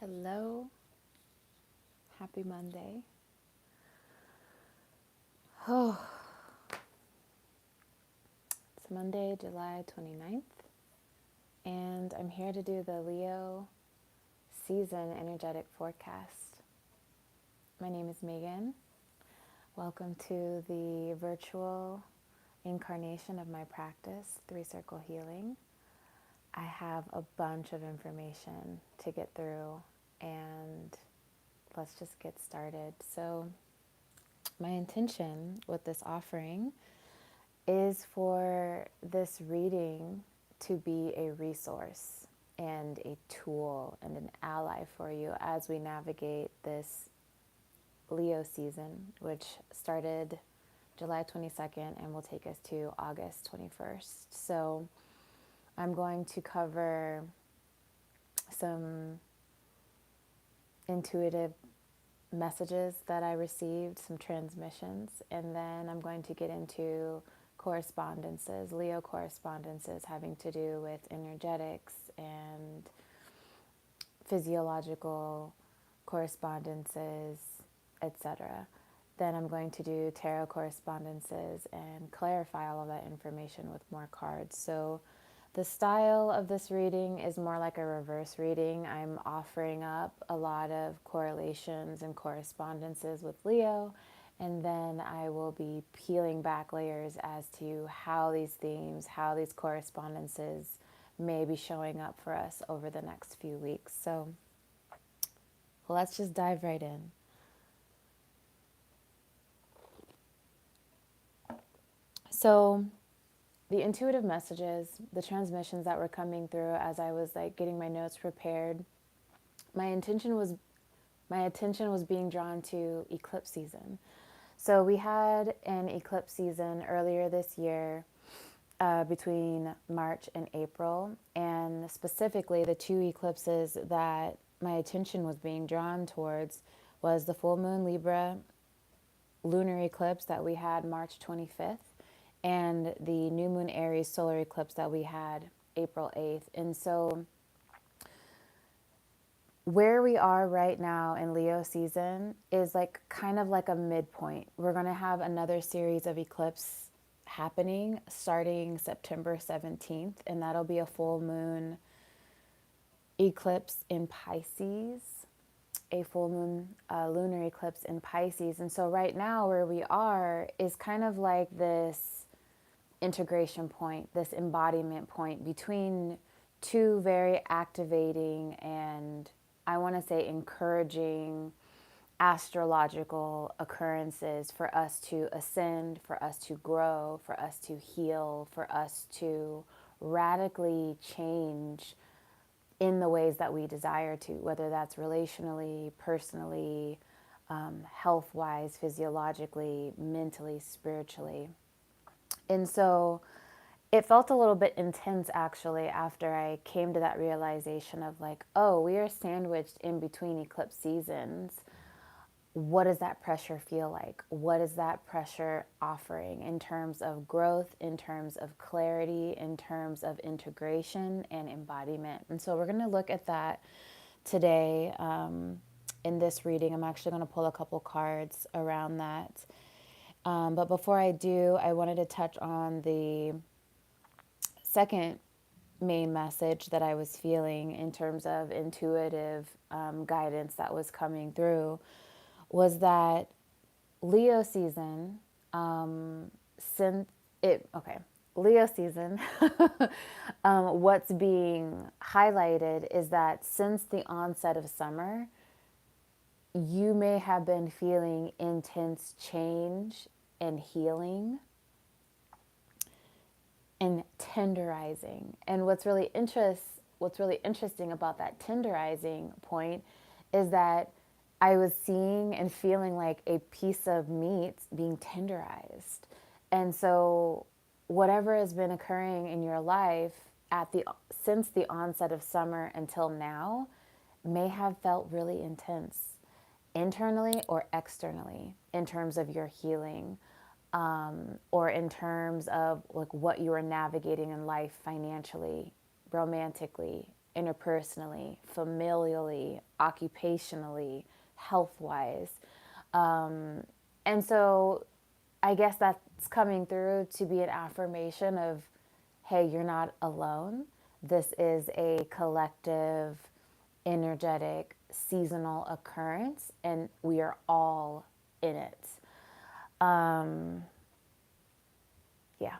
Hello, happy Monday. Oh, it's Monday, July 29th, and I'm here to do the Leo season energetic forecast. My name is Megan. Welcome to the virtual incarnation of my practice, Three Circle Healing. I have a bunch of information to get through, and let's just get started. So, my intention with this offering is for this reading to be a resource and a tool and an ally for you as we navigate this Leo season, which started July 22nd and will take us to August 21st. So I'm going to cover some intuitive messages that I received, some transmissions, and then I'm going to get into correspondences, Leo correspondences having to do with energetics and physiological correspondences, etc. Then I'm going to do tarot correspondences and clarify all of that information with more cards. So the style of this reading is more like a reverse reading. I'm offering up a lot of correlations and correspondences with Leo, and then I will be peeling back layers as to how these themes, how these correspondences may be showing up for us over the next few weeks. So let's just dive right in. So the intuitive messages, the transmissions that were coming through as I was like getting my notes prepared, my attention was being drawn to eclipse season. So we had an eclipse season earlier this year, between March and April, and specifically the two eclipses that my attention was being drawn towards was the full moon Libra lunar eclipse that we had March 25th and the new moon Aries solar eclipse that we had April 8th. And so where we are right now in Leo season is like kind of like a midpoint. We're going to have another series of eclipse happening starting September 17th, and that'll be a full moon eclipse in Pisces, a full moon lunar eclipse in Pisces. And so right now where we are is kind of like this integration point, this embodiment point between two very activating and, I want to say, encouraging astrological occurrences for us to ascend, for us to grow, for us to heal, for us to radically change in the ways that we desire to, whether that's relationally, personally, health-wise, physiologically, mentally, spiritually. And so it felt a little bit intense actually after I came to that realization of like, oh, we are sandwiched in between eclipse seasons. What does that pressure feel like? What is that pressure offering in terms of growth, in terms of clarity, in terms of integration and embodiment? And so we're going to look at that today in this reading. I'm actually going to pull a couple cards around that. But before I do, I wanted to touch on the second main message that I was feeling in terms of intuitive guidance that was coming through was that Leo season, since it, okay, Leo season, what's being highlighted is that since the onset of summer, you may have been feeling intense change and healing and tenderizing. And what's really interesting about that tenderizing point is that I was seeing and feeling like a piece of meat being tenderized. And so whatever has been occurring in your life at the since the onset of summer until now may have felt really intense internally or externally in terms of your healing, or in terms of like what you are navigating in life financially, romantically, interpersonally, familially, occupationally, health-wise. And so I guess that's coming through to be an affirmation of, hey, you're not alone. This is a collective, energetic, seasonal occurrence, and we are all in it. Yeah.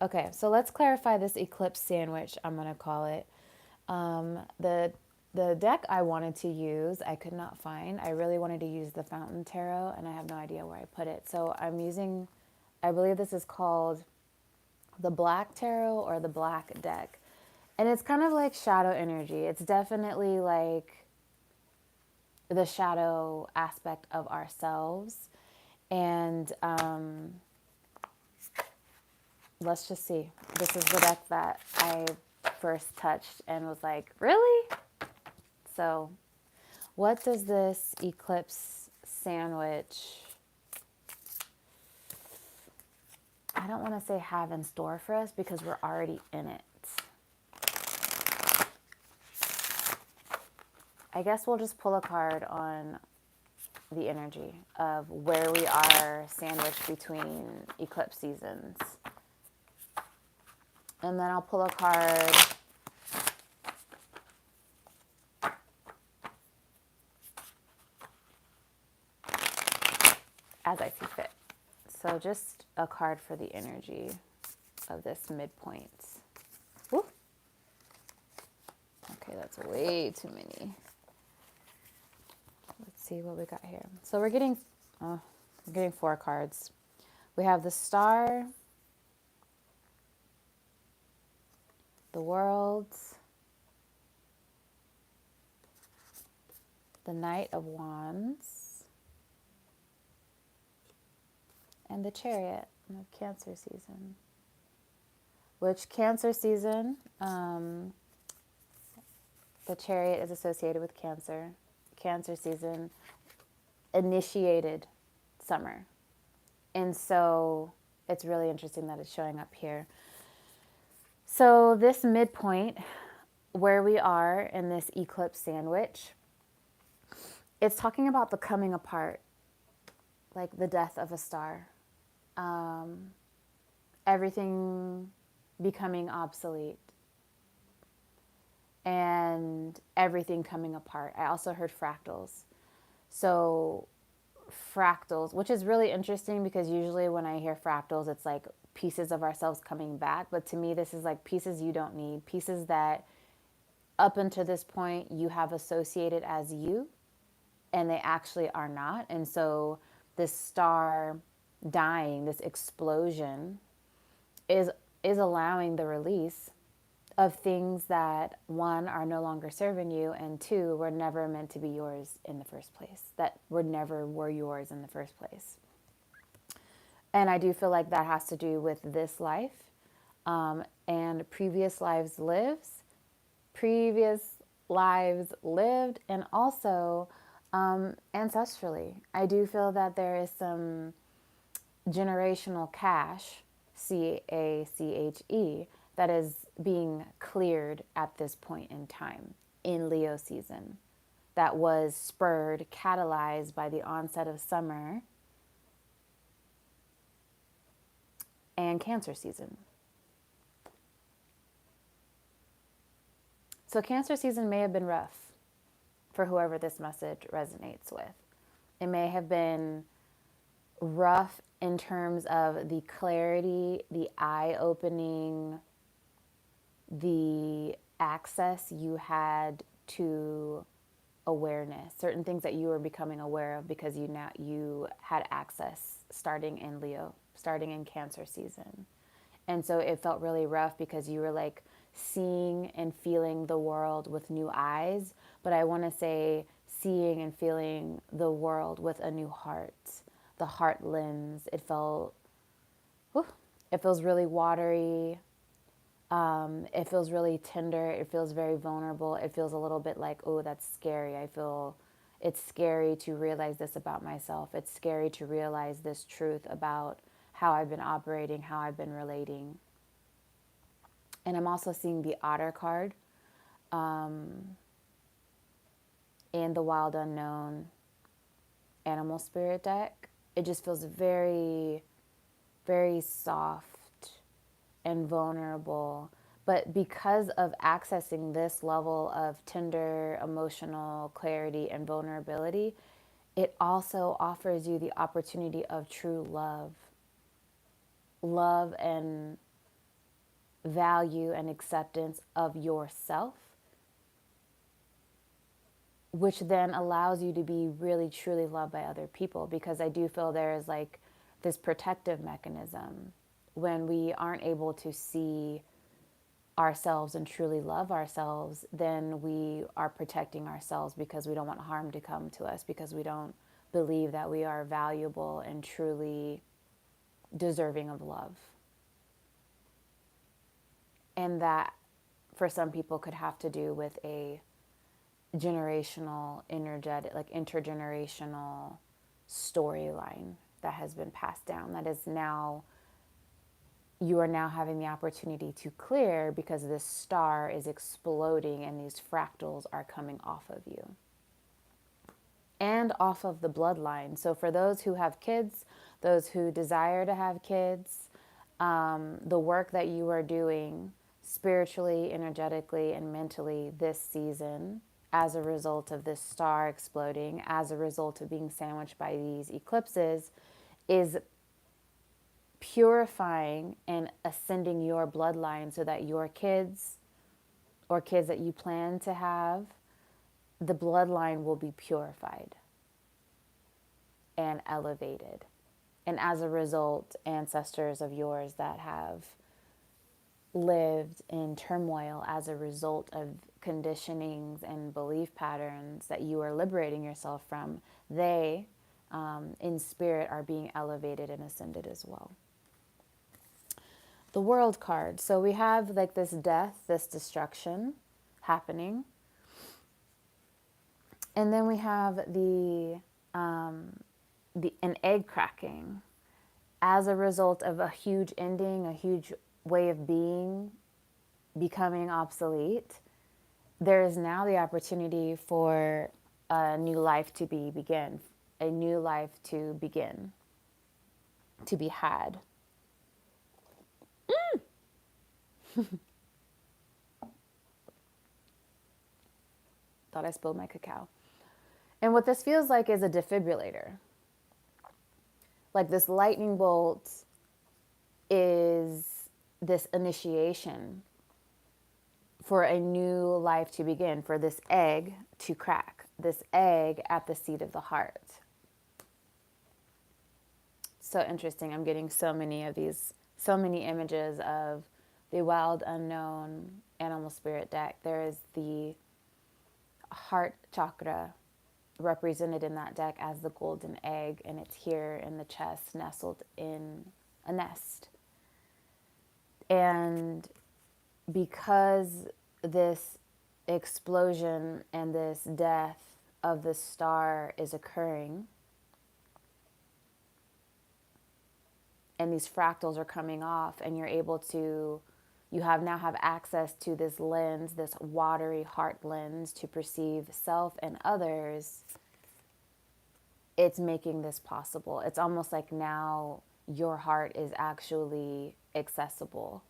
Okay, so let's clarify this eclipse sandwich, I'm going to call it. The deck I wanted to use, I could not find. I really wanted to use the Fountain Tarot, and I have no idea where I put it. So I'm using, I believe this is called the Black Tarot or the Black Deck. And it's kind of like shadow energy. It's definitely like the shadow aspect of ourselves. And let's just see. This is the deck that I first touched and was like, really? So what does this eclipse sandwich, I don't want to say have in store for us because we're already in it. I guess we'll just pull a card on the energy of where we are sandwiched between eclipse seasons. And then I'll pull a card as I see fit. So just a card for the energy of this midpoint. Woo. Okay, that's way too many. Let's see what we got here. So we're getting 4 cards. We have the Star, the World, the Knight of Wands, and the Chariot of Cancer season. Which Cancer season, the Chariot is associated with Cancer. Cancer season initiated summer. And so it's really interesting that it's showing up here. So this midpoint, where we are in this eclipse sandwich, it's talking about the coming apart, like the death of a star. Everything becoming obsolete and everything coming apart. I also heard fractals. So fractals, which is really interesting because usually when I hear fractals, it's like pieces of ourselves coming back. But to me, this is like pieces you don't need, pieces that up until this point you have associated as you, and they actually are not. And so this star dying, this explosion is allowing the release of things that, one, are no longer serving you, and two, were never meant to be yours in the first place, that were yours in the first place. And I do feel like that has to do with this life and previous lives lived, and also ancestrally. I do feel that there is some generational cache, CACHE, that is being cleared at this point in time in Leo season, that was spurred, catalyzed by the onset of summer and Cancer season. So Cancer season may have been rough for whoever this message resonates with. It may have been rough in terms of the clarity, the eye-opening, the access you had to awareness, certain things that you were becoming aware of because you had access starting in Leo, starting in Cancer season. And so it felt really rough because you were like seeing and feeling the world with new eyes, but I want to say seeing and feeling the world with a new heart, the heart lens. It feels really watery. It feels really tender. It feels very vulnerable. It feels a little bit like, oh, that's scary. I feel it's scary to realize this about myself. It's scary to realize this truth about how I've been operating, how I've been relating. And I'm also seeing the Otter card. in the Wild Unknown Animal Spirit deck. It just feels very, very soft and vulnerable. But because of accessing this level of tender emotional clarity and vulnerability, it also offers you the opportunity of true love. Love and value and acceptance of yourself, which then allows you to be really truly loved by other people. Because I do feel there is like this protective mechanism when we aren't able to see ourselves and truly love ourselves, then we are protecting ourselves because we don't want harm to come to us, because we don't believe that we are valuable and truly deserving of love. And that for some people could have to do with a generational, energetic, like intergenerational storyline that has been passed down, that is now, you are now having the opportunity to clear because this star is exploding and these fractals are coming off of you and off of the bloodline. So for those who have kids, those who desire to have kids, the work that you are doing spiritually, energetically, and mentally this season, as a result of this star exploding, as a result of being sandwiched by these eclipses, is purifying and ascending your bloodline so that your kids or kids that you plan to have, the bloodline will be purified and elevated. And as a result, ancestors of yours that have lived in turmoil as a result of conditionings and belief patterns that you are liberating yourself from, they, in spirit, are being elevated and ascended as well. The World card. So we have like this death, this destruction happening. And then we have an egg cracking as a result of a huge ending, a huge way of being becoming obsolete. There is now the opportunity for a new life to begin, a new life to begin, to be had. Thought I spilled my cacao. And what this feels like is a defibrillator. Like this lightning bolt is this initiation for a new life to begin, for this egg to crack, this egg at the seat of the heart. So interesting. I'm getting so many of these, so many images of the Wild Unknown Animal Spirit deck. There is the heart chakra represented in that deck as the golden egg, and it's here in the chest, nestled in a nest. And because this explosion and this death of the star is occurring, and these fractals are coming off, and you're able to, you have now have access to this lens, this watery heart lens, to perceive self and others. It's making this possible. It's almost like now your heart is actually accessible.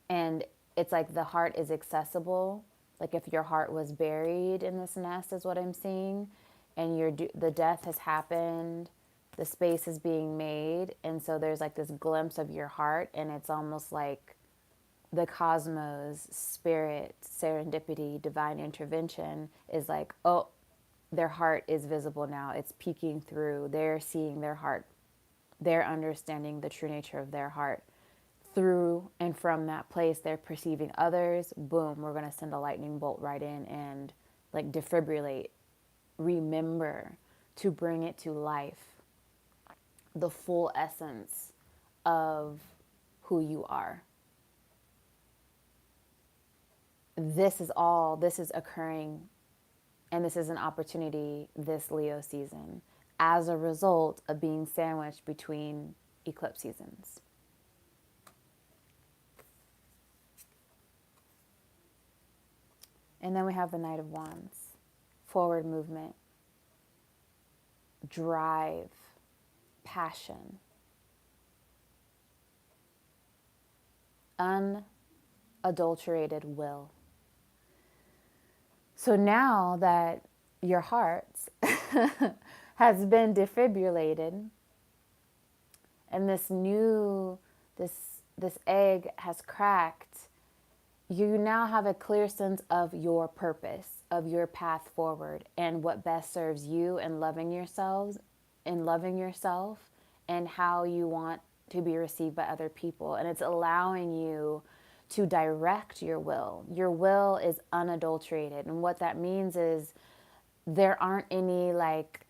And it's like the heart is accessible. Like if your heart was buried in this nest is what I'm seeing, and the death has happened, the space is being made, and so there's like this glimpse of your heart, and it's almost like the cosmos, spirit, serendipity, divine intervention is like, oh, their heart is visible now. It's peeking through. They're seeing their heart. They're understanding the true nature of their heart. Through and from that place, they're perceiving others. Boom, we're going to send a lightning bolt right in and like defibrillate. Remember to bring it to life. The full essence of who you are. This is occurring, and this is an opportunity this Leo season as a result of being sandwiched between eclipse seasons. And then we have the Knight of Wands. Forward movement, drive, passion, unadulterated will. So now that your heart has been defibrillated and this egg has cracked, you now have a clear sense of your purpose, of your path forward, and what best serves you in loving yourself, and how you want to be received by other people. And it's allowing you to direct your will. Your will is unadulterated. And what that means is there aren't any like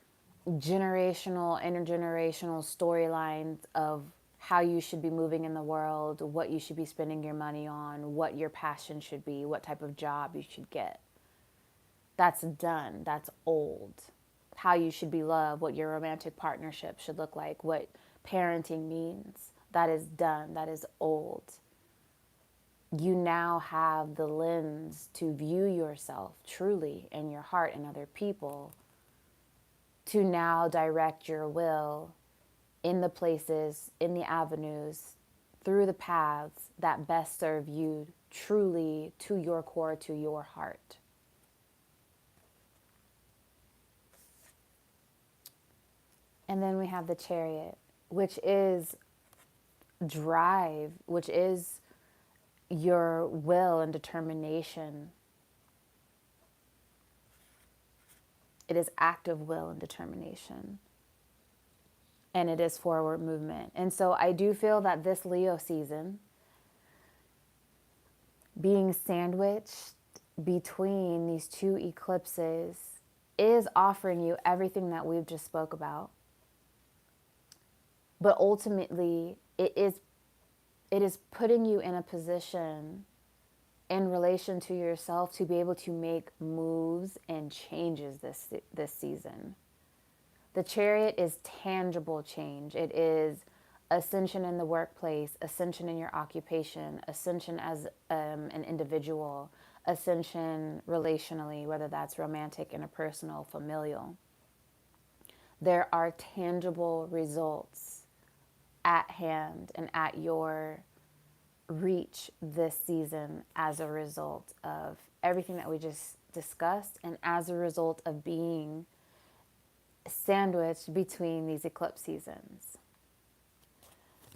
generational, intergenerational storylines of how you should be moving in the world, what you should be spending your money on, what your passion should be, what type of job you should get. That's done. That's old. How you should be loved, what your romantic partnership should look like, what parenting means. That is done. That is old. You now have the lens to view yourself truly in your heart and other people, to now direct your will in the places, in the avenues, through the paths that best serve you truly, to your core, to your heart. And then we have the Chariot, which is drive, which is your will and determination. It is active will and determination. And it is forward movement. And so I do feel that this Leo season, being sandwiched between these two eclipses, is offering you everything that we've just spoke about. But ultimately, it is putting you in a position in relation to yourself to be able to make moves and changes this season. The Chariot is tangible change. It is ascension in the workplace, ascension in your occupation, ascension as an individual, ascension relationally, whether that's romantic, interpersonal, familial. There are tangible results at hand and at your reach this season as a result of everything that we just discussed, and as a result of being sandwiched between these eclipse seasons.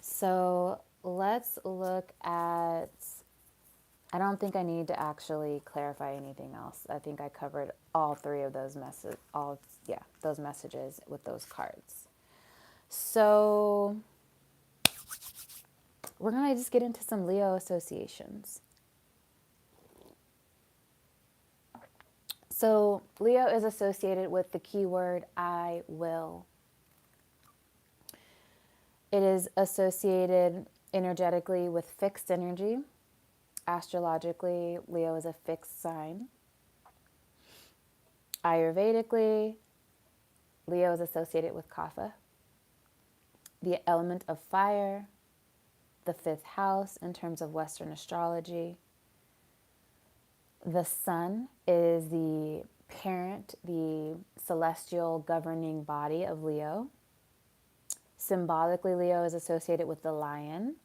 So let's look at, I don't think I need to actually clarify anything else. I think I covered all three of those those messages with those cards. So we're going to just get into some Leo associations. So Leo is associated with the keyword I will. It is associated energetically with fixed energy. Astrologically, Leo is a fixed sign. Ayurvedically, Leo is associated with Kapha, the element of fire, the fifth house in terms of Western astrology. The sun is the parent, the celestial governing body of Leo. Symbolically, Leo is associated with the lion.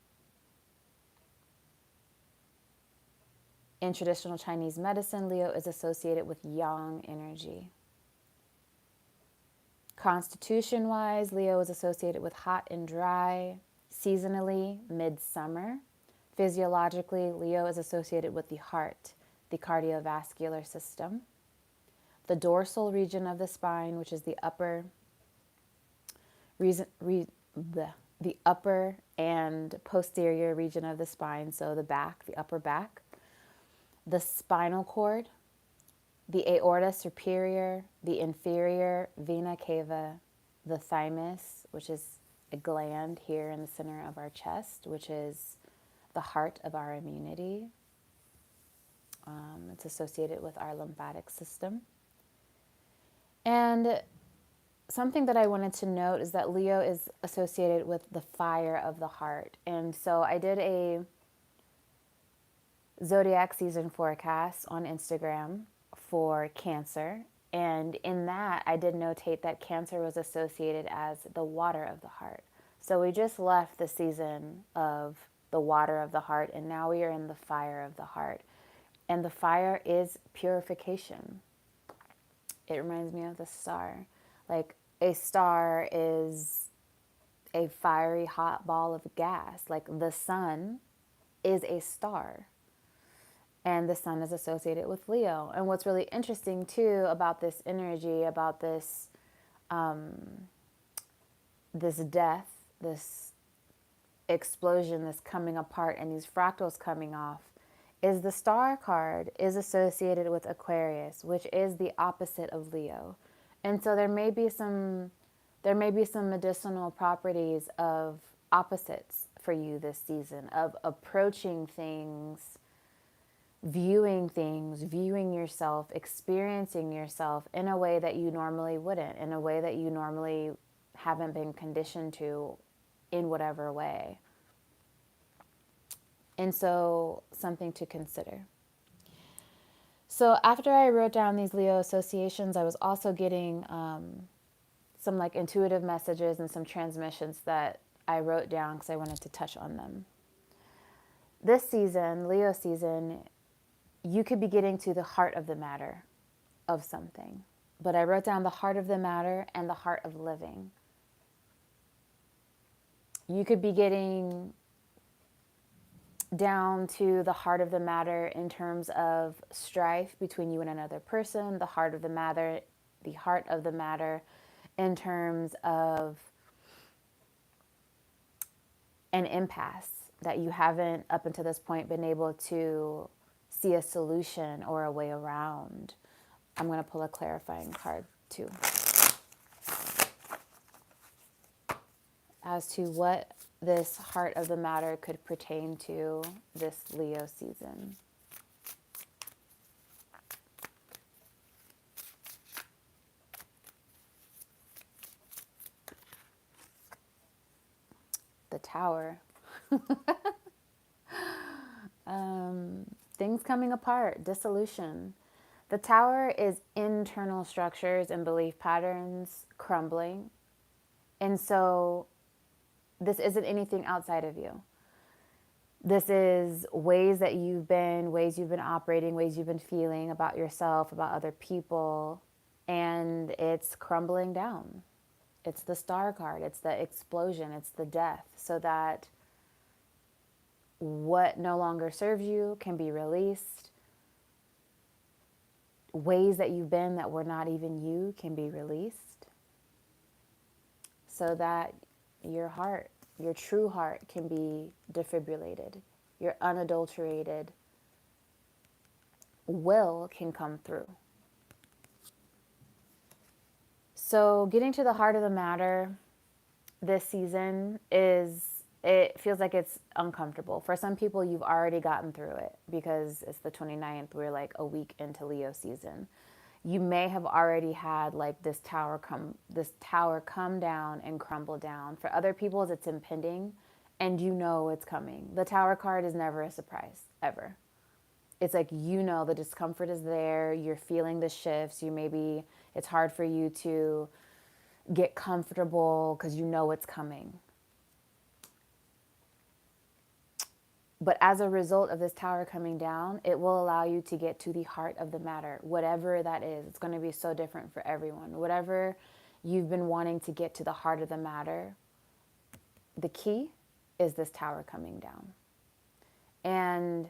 In traditional Chinese medicine, Leo is associated with yang energy. Constitution-wise, Leo is associated with hot and dry. Seasonally, midsummer. Physiologically, Leo is associated with the heart, the cardiovascular system. The dorsal region of the spine, which is the upper the upper and posterior region of the spine, so the back, the upper back. The spinal cord, the aorta superior, the inferior vena cava, the thymus, which is a gland here in the center of our chest, which is the heart of our immunity. It's associated with our lymphatic system. And something that I wanted to note is that Leo is associated with the fire of the heart. And so I did a zodiac season forecast on Instagram for Cancer. And in that, I did notate that Cancer was associated as the water of the heart. So we just left the season of the water of the heart, and now we are in the fire of the heart. And the fire is purification. It reminds me of the star. Like a star is a fiery hot ball of gas. Like the sun is a star. And the sun is associated with Leo. And what's really interesting too about this energy, about this this death, this explosion, this coming apart, and these fractals coming off, is the star card is associated with Aquarius, which is the opposite of Leo. And so there may be some medicinal properties of opposites for you this season, of approaching things, viewing yourself, experiencing yourself in a way that you normally wouldn't, in a way that you normally haven't been conditioned to, in whatever way. And so, something to consider. So after I wrote down these Leo associations, I was also getting some like intuitive messages and some transmissions that I wrote down because I wanted to touch on them. This season, Leo season, you could be getting to the heart of the matter of something. But I wrote down the heart of the matter and the heart of living. You could be getting down to the heart of the matter in terms of strife between you and another person, the heart of the matter in terms of an impasse that you haven't up until this point been able to see a solution or a way around. I'm going to pull a clarifying card too, as to what this heart of the matter could pertain to this Leo season. The Tower. Things coming apart, dissolution. The Tower is internal structures and belief patterns crumbling. And so this isn't anything outside of you. This is ways you've been operating, ways you've been feeling about yourself, about other people, and it's crumbling down. It's the Star card, it's the explosion, it's the death, so that what no longer serves you can be released. Ways that you've been that were not even you can be released, so that your heart, your true heart, can be defibrillated. Your unadulterated will can come through. So getting to the heart of the matter this season it feels like it's uncomfortable. For some people, you've already gotten through it because it's the 29th. We're like a week into Leo season. You may have already had like this tower come down and crumble down. For other people, it's impending and you know it's coming. The Tower card is never a surprise, ever. It's like, you know, the discomfort is there. You're feeling the shifts. It's hard for you to get comfortable because you know it's coming. But as a result of this tower coming down, it will allow you to get to the heart of the matter, whatever that is. It's going to be so different for everyone. Whatever you've been wanting to get to the heart of the matter, the key is this tower coming down. And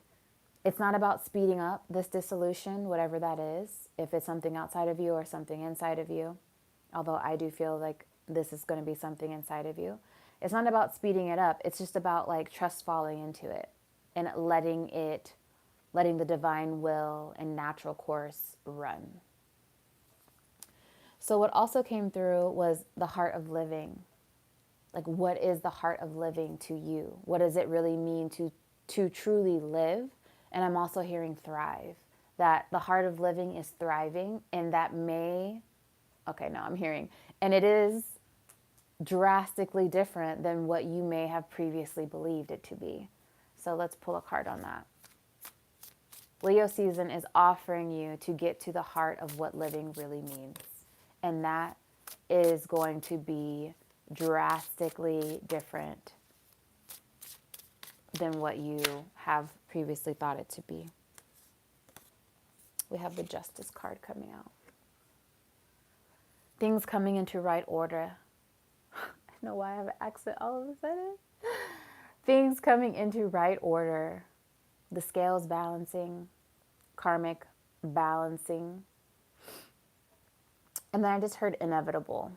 it's not about speeding up this dissolution, whatever that is, if it's something outside of you or something inside of you, although I do feel like this is going to be something inside of you. It's not about speeding it up. It's just about like trust falling into it and letting the divine will and natural course run. So what also came through was the heart of living. Like, what is the heart of living to you? What does it really mean to truly live? And I'm also hearing thrive, that the heart of living is thriving, and and it is drastically different than what you may have previously believed it to be. So let's pull a card on that. Leo season is offering you to get to the heart of what living really means. And that is going to be drastically different than what you have previously thought it to be. We have the Justice card coming out. Things coming into right order. I don't know why I have an accent all of a sudden. Things coming into right order. The scales balancing, karmic balancing. And then I just heard inevitable.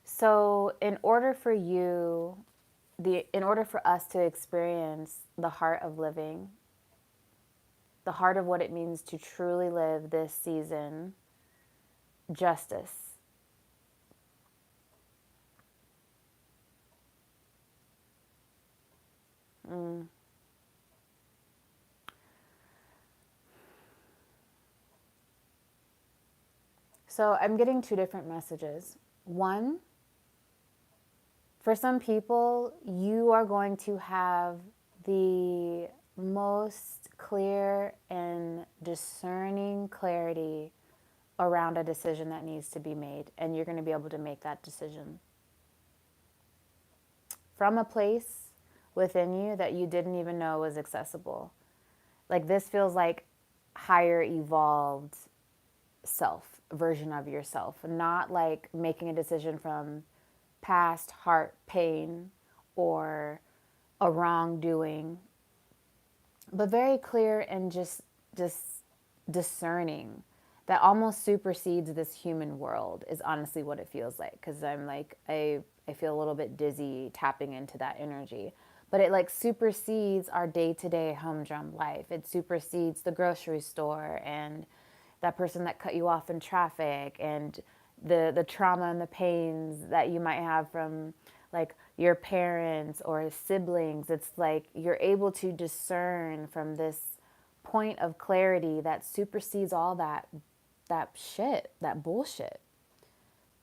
So in order for us to experience the heart of living, the heart of what it means to truly live this season, justice. So I'm getting two different messages. One, for some people, you are going to have the most clear and discerning clarity around a decision that needs to be made, and you're going to be able to make that decision from a place within you that you didn't even know was accessible. Like, this feels like higher evolved self, version of yourself, not like making a decision from past heart pain or a wrongdoing, but very clear and just discerning that almost supersedes this human world is honestly what it feels like. Because I'm like, I feel a little bit dizzy tapping into that energy. But it like supersedes our day-to-day humdrum life. It supersedes the grocery store and that person that cut you off in traffic and the trauma and the pains that you might have from like your parents or siblings. It's like you're able to discern from this point of clarity that supersedes all that shit, that bullshit,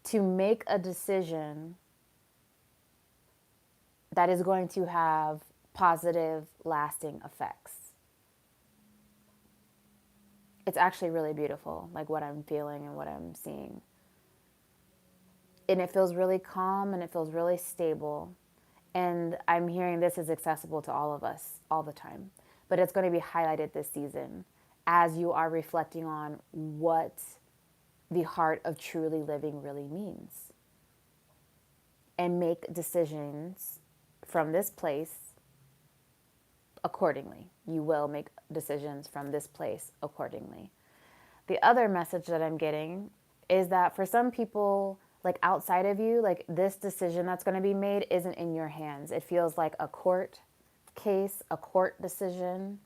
to make a decision that is going to have positive, lasting effects. It's actually really beautiful, like what I'm feeling and what I'm seeing. And it feels really calm and it feels really stable. And I'm hearing this is accessible to all of us all the time. But it's going to be highlighted this season as you are reflecting on what the heart of truly living really means. And make decisions from this place accordingly. You will make decisions from this place accordingly. The other message that I'm getting is that for some people, like outside of you, like this decision that's going to be made isn't in your hands. It feels like a court case, a court decision.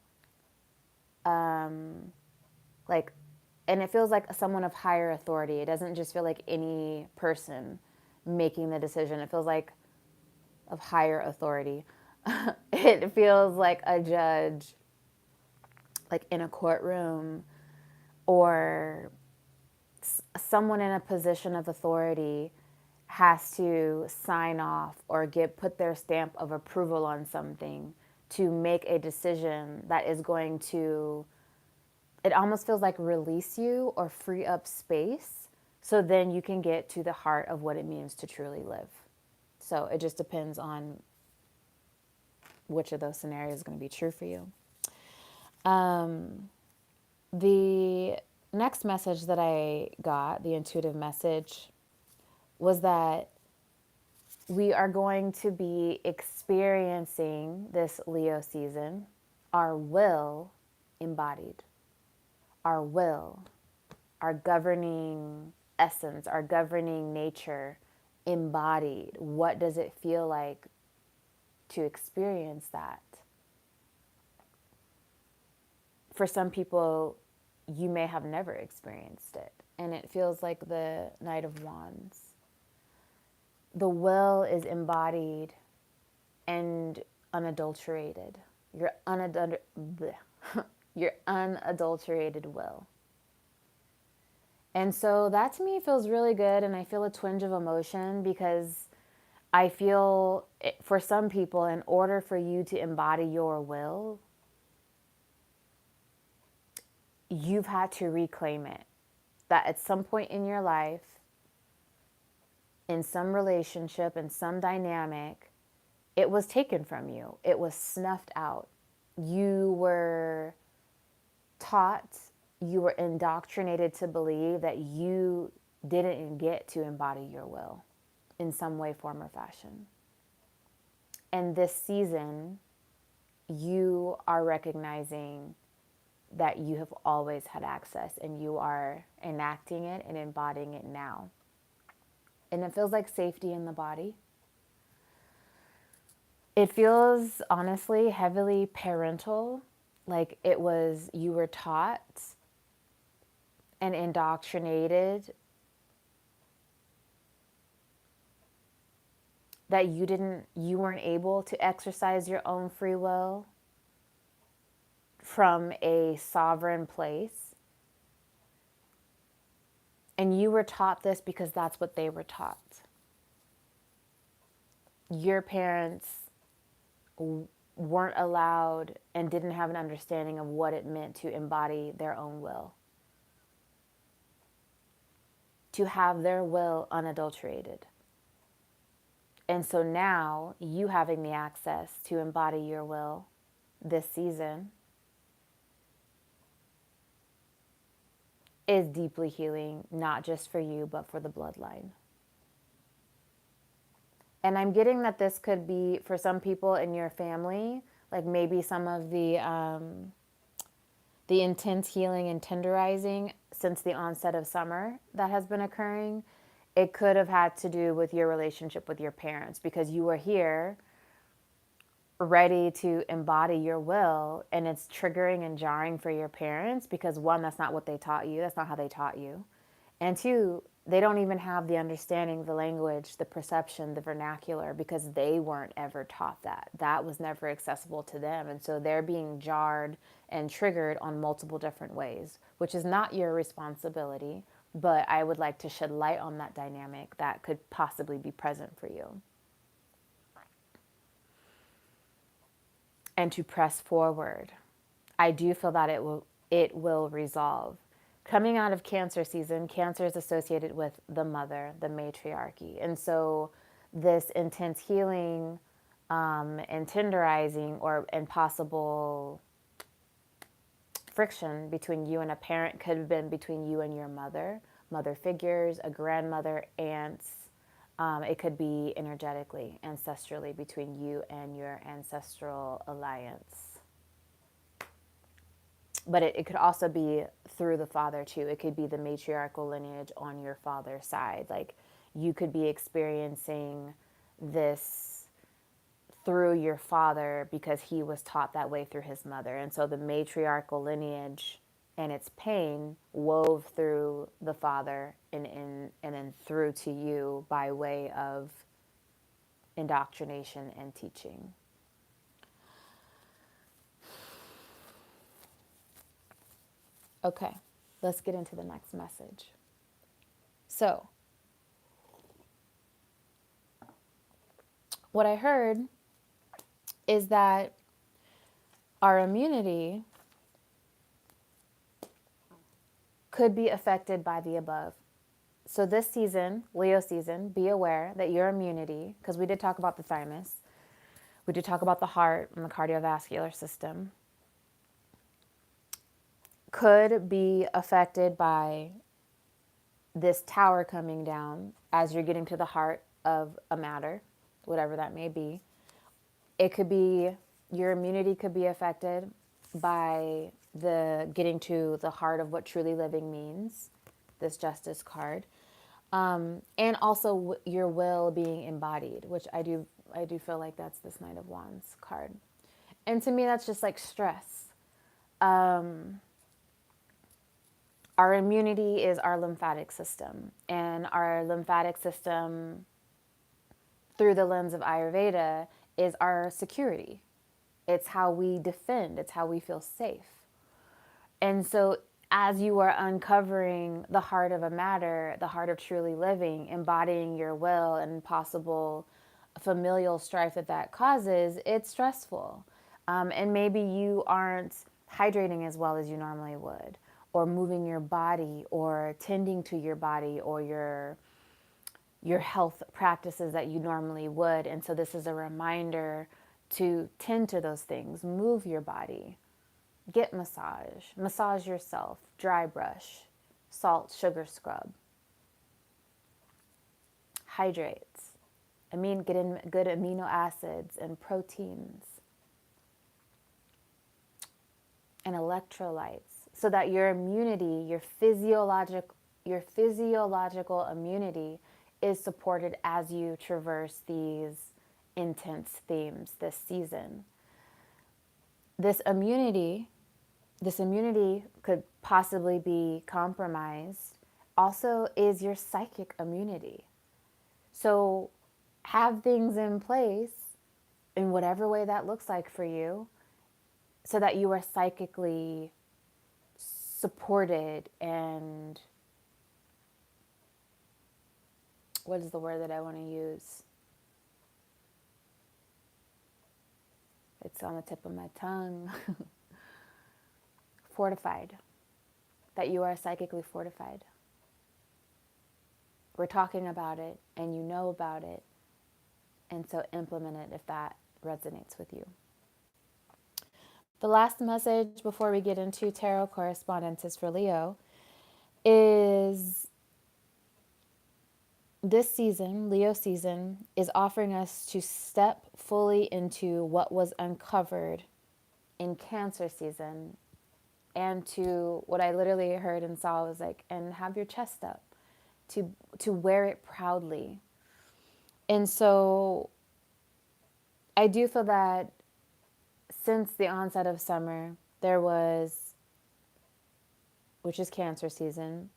Like, and it feels like someone of higher authority. It doesn't just feel like any person making the decision. It feels like of higher authority. It feels like a judge, like in a courtroom, or someone in a position of authority has to sign off or put their stamp of approval on something to make a decision that is going to, it almost feels like release you or free up space so then you can get to the heart of what it means to truly live. So it just depends on which of those scenarios is going to be true for you. The next message that I got, the intuitive message, was that we are going to be experiencing this Leo season, our will embodied, our will, our governing essence, our governing nature embodied. What does it feel like to experience that? For some people, you may have never experienced it, and it feels like the Knight of Wands. The will is embodied and unadulterated. Your unadulterated will. And so that to me feels really good, and I feel a twinge of emotion because I feel for some people, in order for you to embody your will, you've had to reclaim it. That at some point in your life, in some relationship, in some dynamic, it was taken from you. It was snuffed out. You were taught, you were indoctrinated to believe that you didn't get to embody your will in some way, form, or fashion. And this season, you are recognizing that you have always had access and you are enacting it and embodying it now. And it feels like safety in the body. It feels honestly heavily parental, like it was you were taught and indoctrinated that you weren't able to exercise your own free will from a sovereign place. And you were taught this because that's what they were taught. Your parents weren't allowed and didn't have an understanding of what it meant to embody their own will, to have their will unadulterated. And so now you having the access to embody your will this season is deeply healing, not just for you, but for the bloodline. And I'm getting that this could be for some people in your family, like maybe some of the intense healing and tenderizing since the onset of summer that has been occurring. It could have had to do with your relationship with your parents because you were here ready to embody your will, and it's triggering and jarring for your parents because one, that's not what they taught you, that's not how they taught you, and two, they don't even have the understanding, the language, the perception, the vernacular, because they weren't ever taught that was never accessible to them, and so they're being jarred and triggered on multiple different ways, which is not your responsibility, but I would like to shed light on that dynamic that could possibly be present for you. And to press forward. I do feel that it will resolve. Coming out of Cancer season, Cancer is associated with the mother, the matriarchy. And so this intense healing and tenderizing and possible friction between you and a parent could have been between you and your mother figures, a grandmother, aunts. It could be energetically, ancestrally, between you and your ancestral alliance. But it could also be through the father, too. It could be the matriarchal lineage on your father's side. Like, you could be experiencing this through your father because he was taught that way through his mother. And so the matriarchal lineage and its pain wove through the father and then through to you by way of indoctrination and teaching. Okay, let's get into the next message. So, what I heard is that our immunity could be affected by the above. So this season, Leo season, be aware that your immunity, because we did talk about the thymus, we did talk about the heart and the cardiovascular system, could be affected by this tower coming down as you're getting to the heart of a matter, whatever that may be. It could be, your immunity could be affected by the getting to the heart of what truly living means, this justice card. And also your will being embodied, which I do feel like that's this Knight of Wands card. And to me, that's just like stress. Our immunity is our lymphatic system, and our lymphatic system, through the lens of Ayurveda, is our security. It's how we defend. It's how we feel safe. And so as you are uncovering the heart of a matter, the heart of truly living, embodying your will and possible familial strife that causes, it's stressful. And maybe you aren't hydrating as well as you normally would, or moving your body, or tending to your body, or your health practices that you normally would. And so this is a reminder to tend to those things. Move your body, get massage yourself, dry brush, salt, sugar scrub, hydrate. Get in good amino acids and proteins and electrolytes so that your immunity, your physiological immunity is supported as you traverse these intense themes this season. This immunity could possibly be compromised, also is your psychic immunity. So have things in place in whatever way that looks like for you so that you are psychically supported and what is the word that I want to use? It's on the tip of my tongue. Fortified. That you are psychically fortified. We're talking about it and you know about it. And so implement it if that resonates with you. The last message before we get into tarot correspondences for Leo is this season, Leo season, is offering us to step fully into what was uncovered in Cancer season, and to what I literally heard and saw was like, and have your chest up, to wear it proudly. And so I do feel that since the onset of summer, there was, which is Cancer season,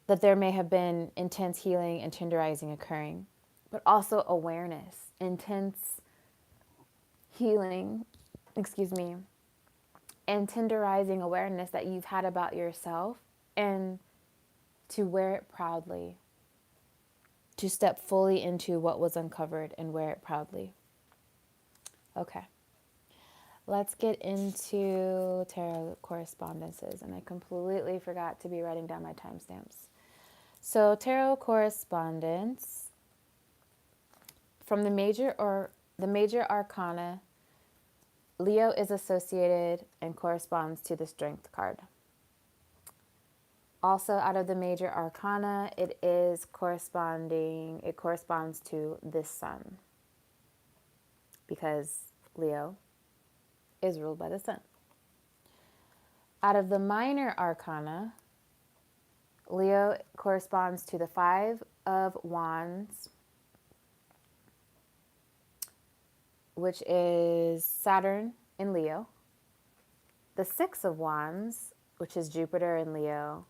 that there may have been intense healing and tenderizing occurring, but also awareness, intense healing, and tenderizing awareness that you've had about yourself, and to wear it proudly, to step fully into what was uncovered and wear it proudly. Okay. Let's get into tarot correspondences, and I completely forgot to be writing down my timestamps. So tarot correspondence from the major arcana, Leo is associated and corresponds to the Strength card. Also out of the major arcana, it corresponds to this sun, because Leo is ruled by the sun. Out of the minor arcana, Leo corresponds to the Five of Wands, which is Saturn in Leo. The Six of Wands, which is Jupiter in Leo.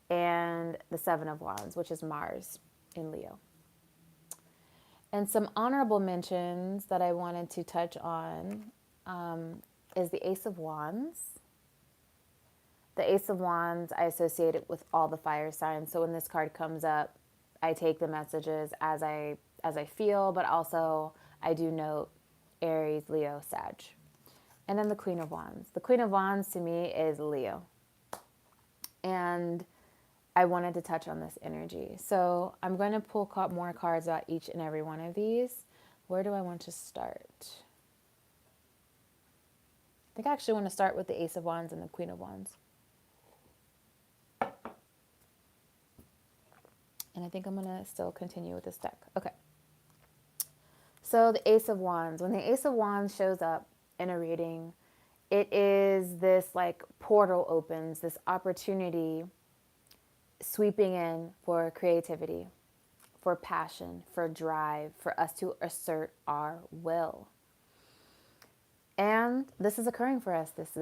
And the Seven of Wands, which is Mars in Leo. And some honorable mentions that I wanted to touch on is the Ace of Wands. The Ace of Wands, I associate it with all the fire signs. So when this card comes up, I take the messages as I feel, but also I do note Aries, Leo, Sag. And then the Queen of Wands. The Queen of Wands to me is Leo. And I wanted to touch on this energy. So I'm going to pull more cards about each and every one of these. Where do I want to start? I think I actually want to start with the Ace of Wands and the Queen of Wands. And I think I'm going to still continue with this deck. Okay. So the Ace of Wands. When the Ace of Wands shows up in a reading, it is this like portal opens, this opportunity sweeping in for creativity, for passion, for drive, for us to assert our will. And this is occurring for us this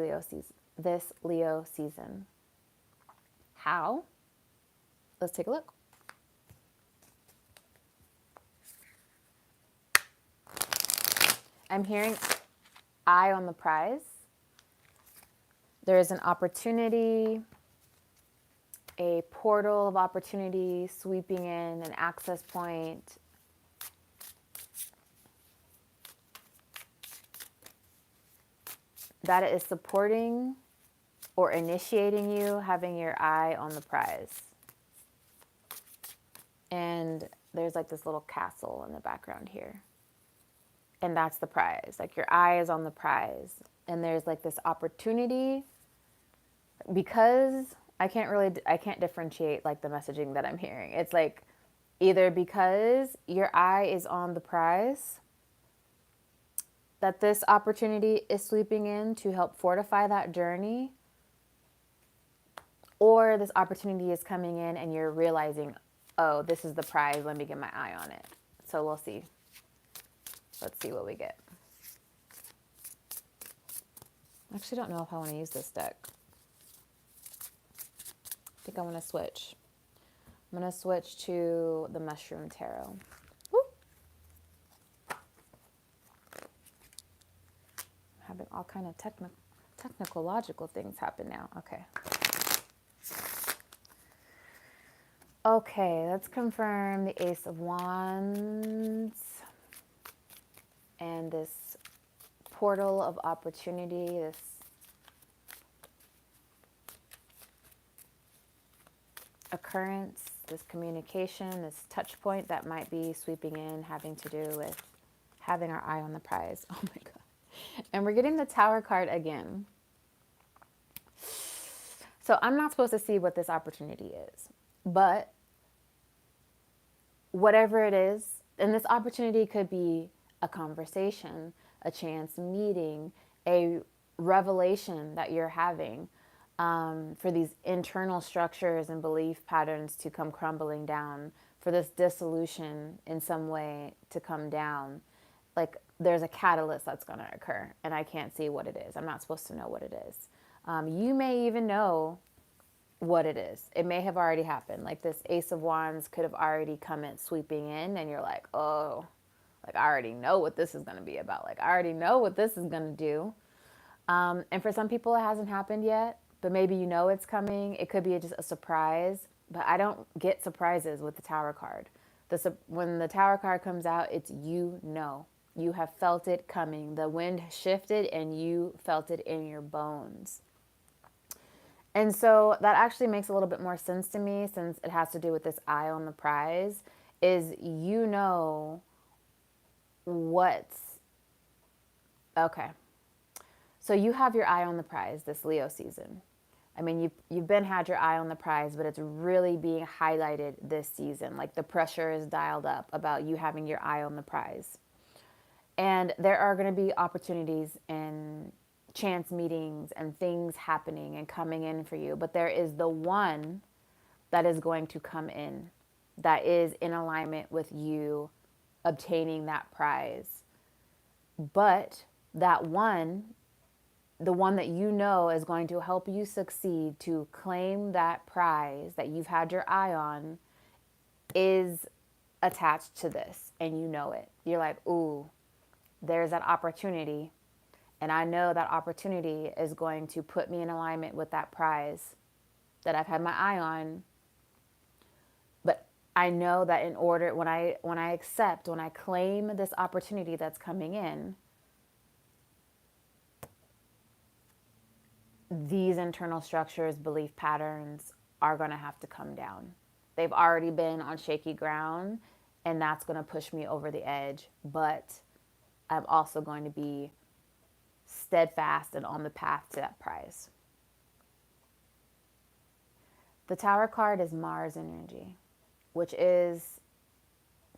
Leo season. How? Let's take a look. I'm hearing eye on the prize. There is an opportunity, a portal of opportunity sweeping in, an access point. that it is supporting or initiating you having your eye on the prize. And there's like this little castle in the background here. And that's the prize. Like your eye is on the prize. And there's like this opportunity, because I can't differentiate like the messaging that I'm hearing. It's like either because your eye is on the prize, that this opportunity is sweeping in to help fortify that journey, or this opportunity is coming in and you're realizing, oh, this is the prize, let me get my eye on it. So we'll see. Let's see what we get. I actually don't know if I want to use this deck. I think I want to switch. I'm going to switch to the Mushroom Tarot. Woo! I'm having all kind of technical logical things happen now. Okay. Okay, let's confirm the Ace of Wands and this portal of opportunity, this occurrence, this communication, this touch point that might be sweeping in, having to do with having our eye on the prize. Oh my God. And we're getting the Tower card again. So I'm not supposed to see what this opportunity is, but whatever it is, and this opportunity could be a conversation, a chance meeting, a revelation that you're having, for these internal structures and belief patterns to come crumbling down, for this dissolution in some way to come down. Like there's a catalyst that's going to occur, and I can't see what it is. I'm not supposed to know what it is. You may even know what it is. It may have already happened. Like this Ace of Wands could have already come in sweeping in, and you're like, oh, like I already know what this is going to be about. Like I already know what this is going to do. And for some people, it hasn't happened yet, but maybe you know it's coming. It could be just a surprise, but I don't get surprises with the Tower card. When the Tower card comes out, it's you know. You have felt it coming. The wind shifted and you felt it in your bones. And so that actually makes a little bit more sense to me, since it has to do with this eye on the prize, is you know what's, okay. So you have your eye on the prize this Leo season. I mean, you've had your eye on the prize, but it's really being highlighted this season. Like the pressure is dialed up about you having your eye on the prize. And there are going to be opportunities and chance meetings and things happening and coming in for you. But there is the one that is going to come in that is in alignment with you obtaining that prize. But that one, the one that you know is going to help you succeed to claim that prize that you've had your eye on, is attached to this, and you know it. You're like, ooh, there's that opportunity, and I know that opportunity is going to put me in alignment with that prize that I've had my eye on. But I know that in order, when I claim this opportunity that's coming in, these internal structures, belief patterns are going to have to come down. They've already been on shaky ground, and that's going to push me over the edge. But I'm also going to be steadfast and on the path to that prize. The Tower card is Mars energy, which is,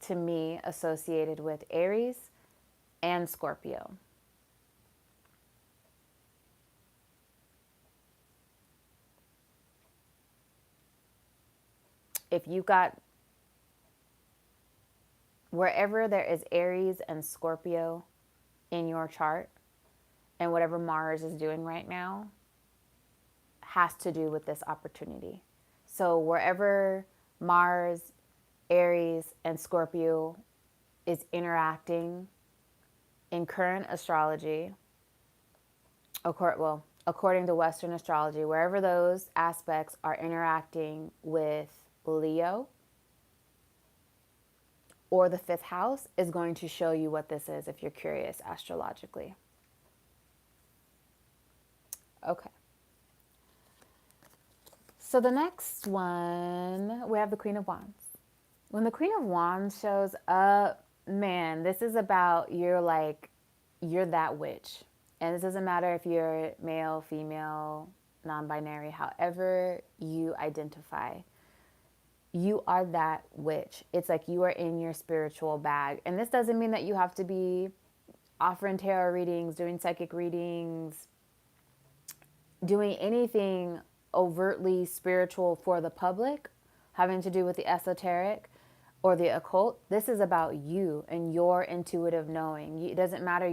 to me, associated with Aries and Scorpio. If you've got, wherever there is Aries and Scorpio in your chart, and whatever Mars is doing right now has to do with this opportunity. So wherever Mars, Aries, and Scorpio is interacting in current astrology, according to Western astrology, wherever those aspects are interacting with Leo or the fifth house, is going to show you what this is if you're curious astrologically. Okay. So the next one, we have the Queen of Wands. When the Queen of Wands shows up, man, this is about you're that witch. And this doesn't matter if you're male, female, non binary, however you identify. You are that witch. It's like you are in your spiritual bag. And this doesn't mean that you have to be offering tarot readings, doing psychic readings, doing anything overtly spiritual for the public, having to do with the esoteric or the occult. This is about you and your intuitive knowing. It doesn't matter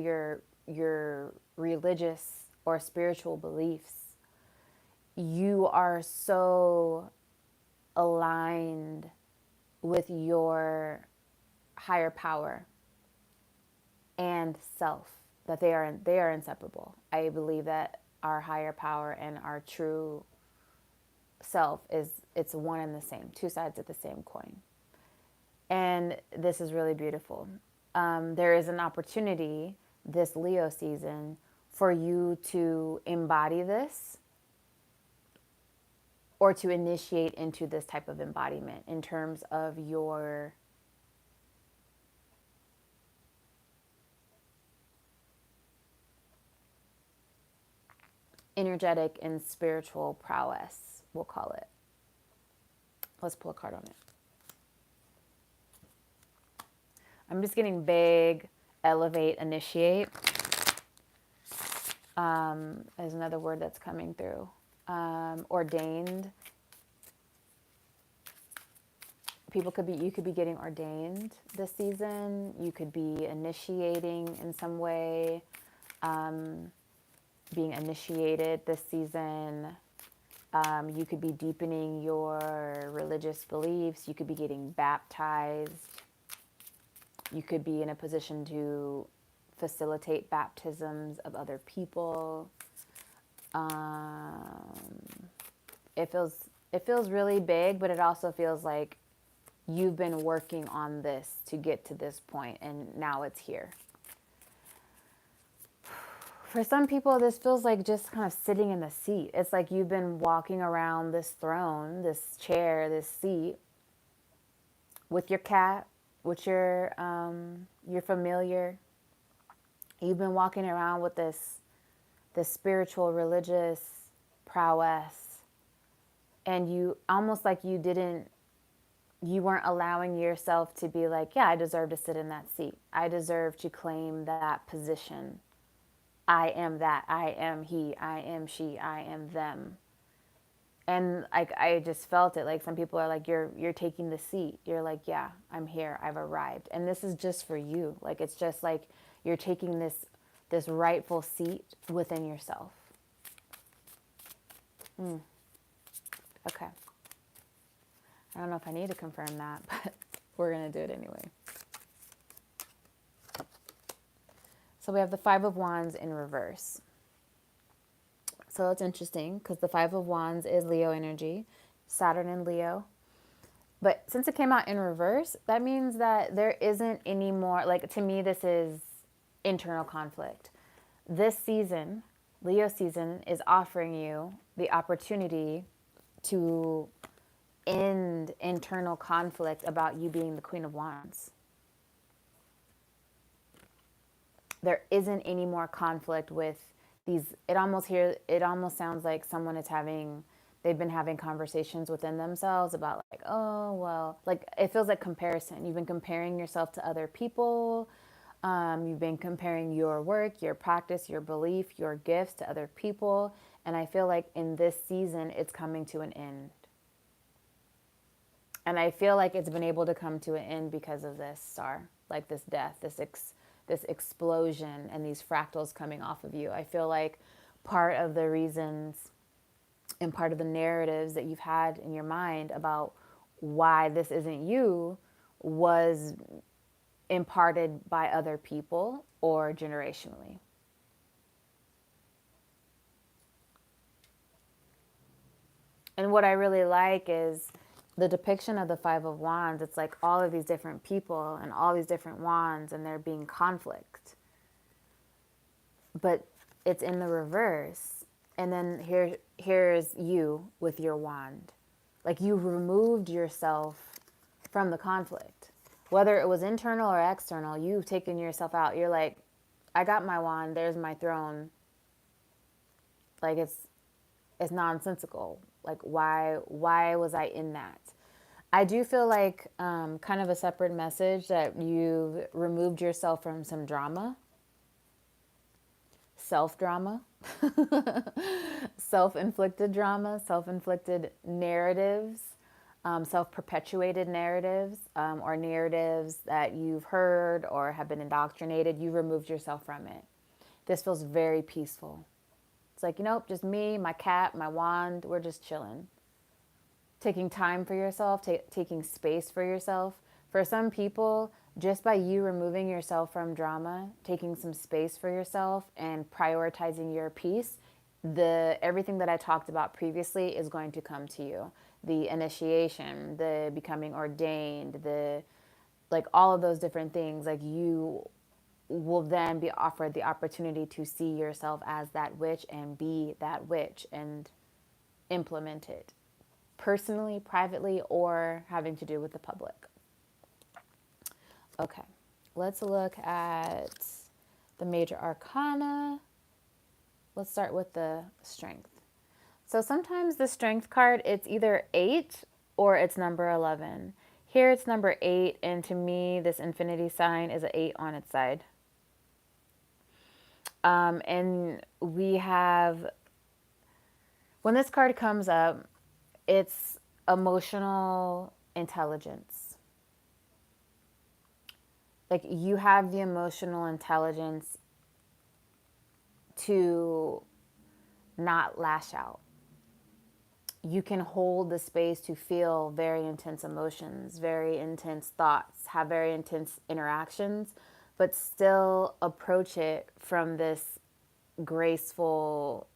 your religious or spiritual beliefs. You are so aligned with your higher power and self that they are inseparable. I believe that our higher power and our true self it's one and the same, two sides of the same coin. And this is really beautiful. There is an opportunity this Leo season for you to embody this or to initiate into this type of embodiment in terms of your energetic and spiritual prowess, we'll call it. Let's pull a card on it. I'm just getting big, elevate, initiate. Is another word that's coming through. Ordained. You could be getting ordained this season. You could be initiating in some way, being initiated this season. You could be deepening your religious beliefs. You could be getting baptized. You could be in a position to facilitate baptisms of other people. It feels really big, but it also feels like you've been working on this to get to this point, and now it's here. For some people, this feels like just kind of sitting in the seat. It's like you've been walking around this throne, this chair, this seat with your cat, with your familiar. You've been walking around with this spiritual, religious prowess, and you almost like you weren't allowing yourself to be like, yeah, I deserve to sit in that seat. I deserve to claim that position. I am that. I am he. I am she. I am them. And I just felt it. Like some people are like, you're taking the seat. You're like, yeah, I'm here. I've arrived. And this is just for you. Like it's just like you're taking this rightful seat within yourself. Okay. I don't know if I need to confirm that, but we're going to do it anyway. So we have the Five of Wands in reverse. So it's interesting because the Five of Wands is Leo energy, Saturn in Leo. But since it came out in reverse, that means that there isn't any more, like to me, this is internal conflict. This season, Leo season, is offering you the opportunity to end internal conflict about you being the Queen of Wands. There isn't any more conflict with these. It almost sounds like someone is they've been having conversations within themselves about like, oh, well, like it feels like comparison. You've been comparing yourself to other people. You've been comparing your work, your practice, your belief, your gifts to other people. And I feel like in this season, it's coming to an end. And I feel like it's been able to come to an end because of this star, like this death, this explosion and these fractals coming off of you. I feel like part of the reasons and part of the narratives that you've had in your mind about why this isn't you was imparted by other people or generationally. And what I really like is the depiction of the Five of Wands. It's like all of these different people and all these different wands, and there being conflict. But it's in the reverse. And then here's you with your wand. Like you removed yourself from the conflict. Whether it was internal or external, you've taken yourself out. You're like, I got my wand, there's my throne. Like it's nonsensical. Like why was I in that? I do feel like kind of a separate message that you've removed yourself from some drama, self drama, self inflicted drama, self inflicted narratives, self perpetuated narratives, or narratives that you've heard or have been indoctrinated. You removed yourself from it. This feels very peaceful. It's like, just me, my cat, my wand, we're just chilling. Taking time for yourself, taking space for yourself. For some people, just by you removing yourself from drama, taking some space for yourself and prioritizing your peace, everything that I talked about previously is going to come to you. The initiation, the becoming ordained, the like all of those different things, like you will then be offered the opportunity to see yourself as that witch and be that witch and implement it personally, privately, or having to do with the public. Okay, let's look at the major arcana. Let's start with the strength. So sometimes the strength card, it's either 8 or it's number 11. Here it's number 8, and to me, this infinity sign is an 8 on its side. And we have, when this card comes up, it's emotional intelligence. Like you have the emotional intelligence to not lash out. You can hold the space to feel very intense emotions, very intense thoughts, have very intense interactions, but still approach it from this graceful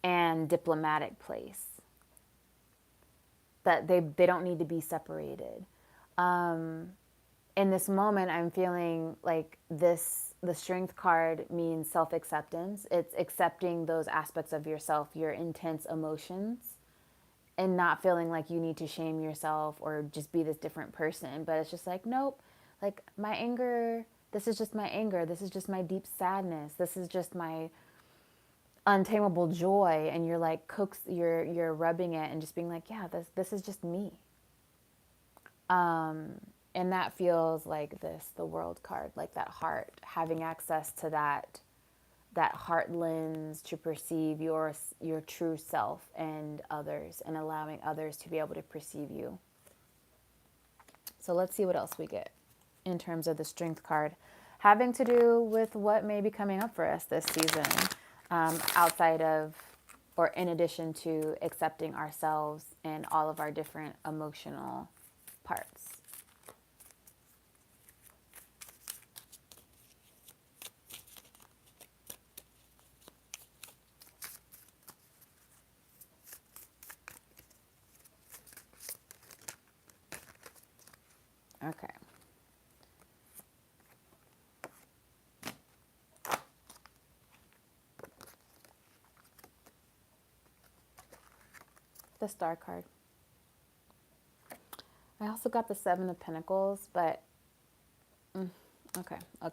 and diplomatic place. That they don't need to be separated. In this moment, I'm feeling like the strength card means self-acceptance. It's accepting those aspects of yourself, your intense emotions, and not feeling like you need to shame yourself or just be this different person. But it's just like, nope, like my anger, this is just my anger. This is just my deep sadness. This is just my untamable joy. And you're like you're rubbing it and just being like, yeah, this is just me. And that feels like the world card, like that heart, having access to that heart lens to perceive your true self and others, and allowing others to be able to perceive you. So let's see what else we get in terms of the strength card, having to do with what may be coming up for us this season, outside of or in addition to accepting ourselves and all of our different emotional parts. Okay. The Star card. I also got the Seven of Pentacles, but okay. I'm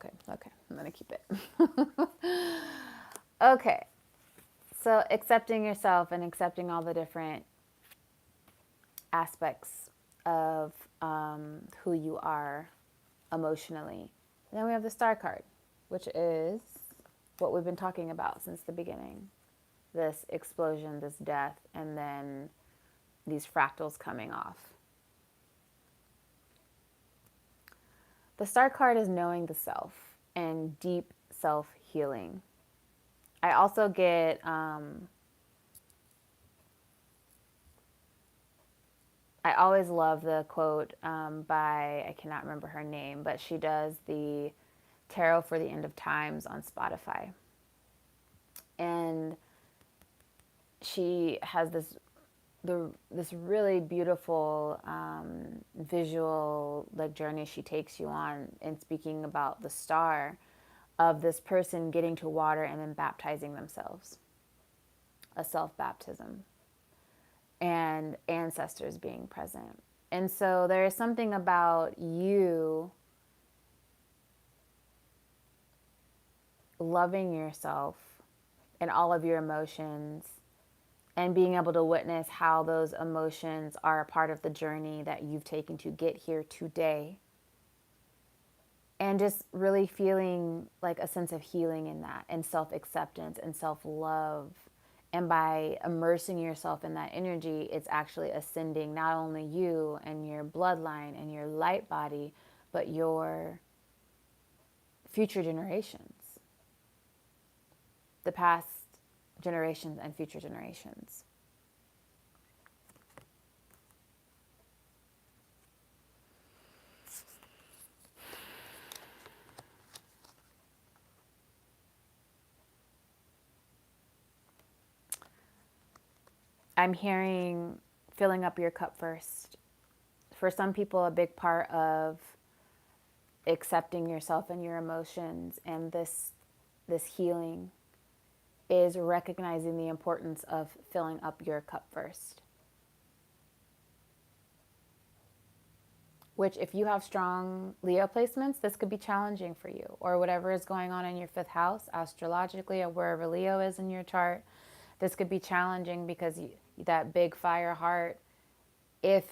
going to keep it. Okay. So accepting yourself and accepting all the different aspects of who you are emotionally. And then we have the Star card, which is what we've been talking about since the beginning. This explosion, this death, and then these fractals coming off. The Star card is knowing the self and deep self-healing. I also get I always love the quote by, I cannot remember her name, but she does the Tarot for the End of Times on Spotify. And she has this really beautiful visual like journey she takes you on in speaking about the star. of this person getting to water and then baptizing themselves, a self-baptism, and ancestors being present. And so there is something about you loving yourself and all of your emotions and being able to witness how those emotions are a part of the journey that you've taken to get here today. And just really feeling like a sense of healing in that, and self-acceptance and self-love. And by immersing yourself in that energy, it's actually ascending not only you and your bloodline and your light body, but your future generations, the past generations and future generations. I'm hearing filling up your cup first. For some people, a big part of accepting yourself and your emotions and this healing is recognizing the importance of filling up your cup first. Which, if you have strong Leo placements, this could be challenging for you, or whatever is going on in your fifth house astrologically, or wherever Leo is in your chart. This could be challenging because that big fire heart, if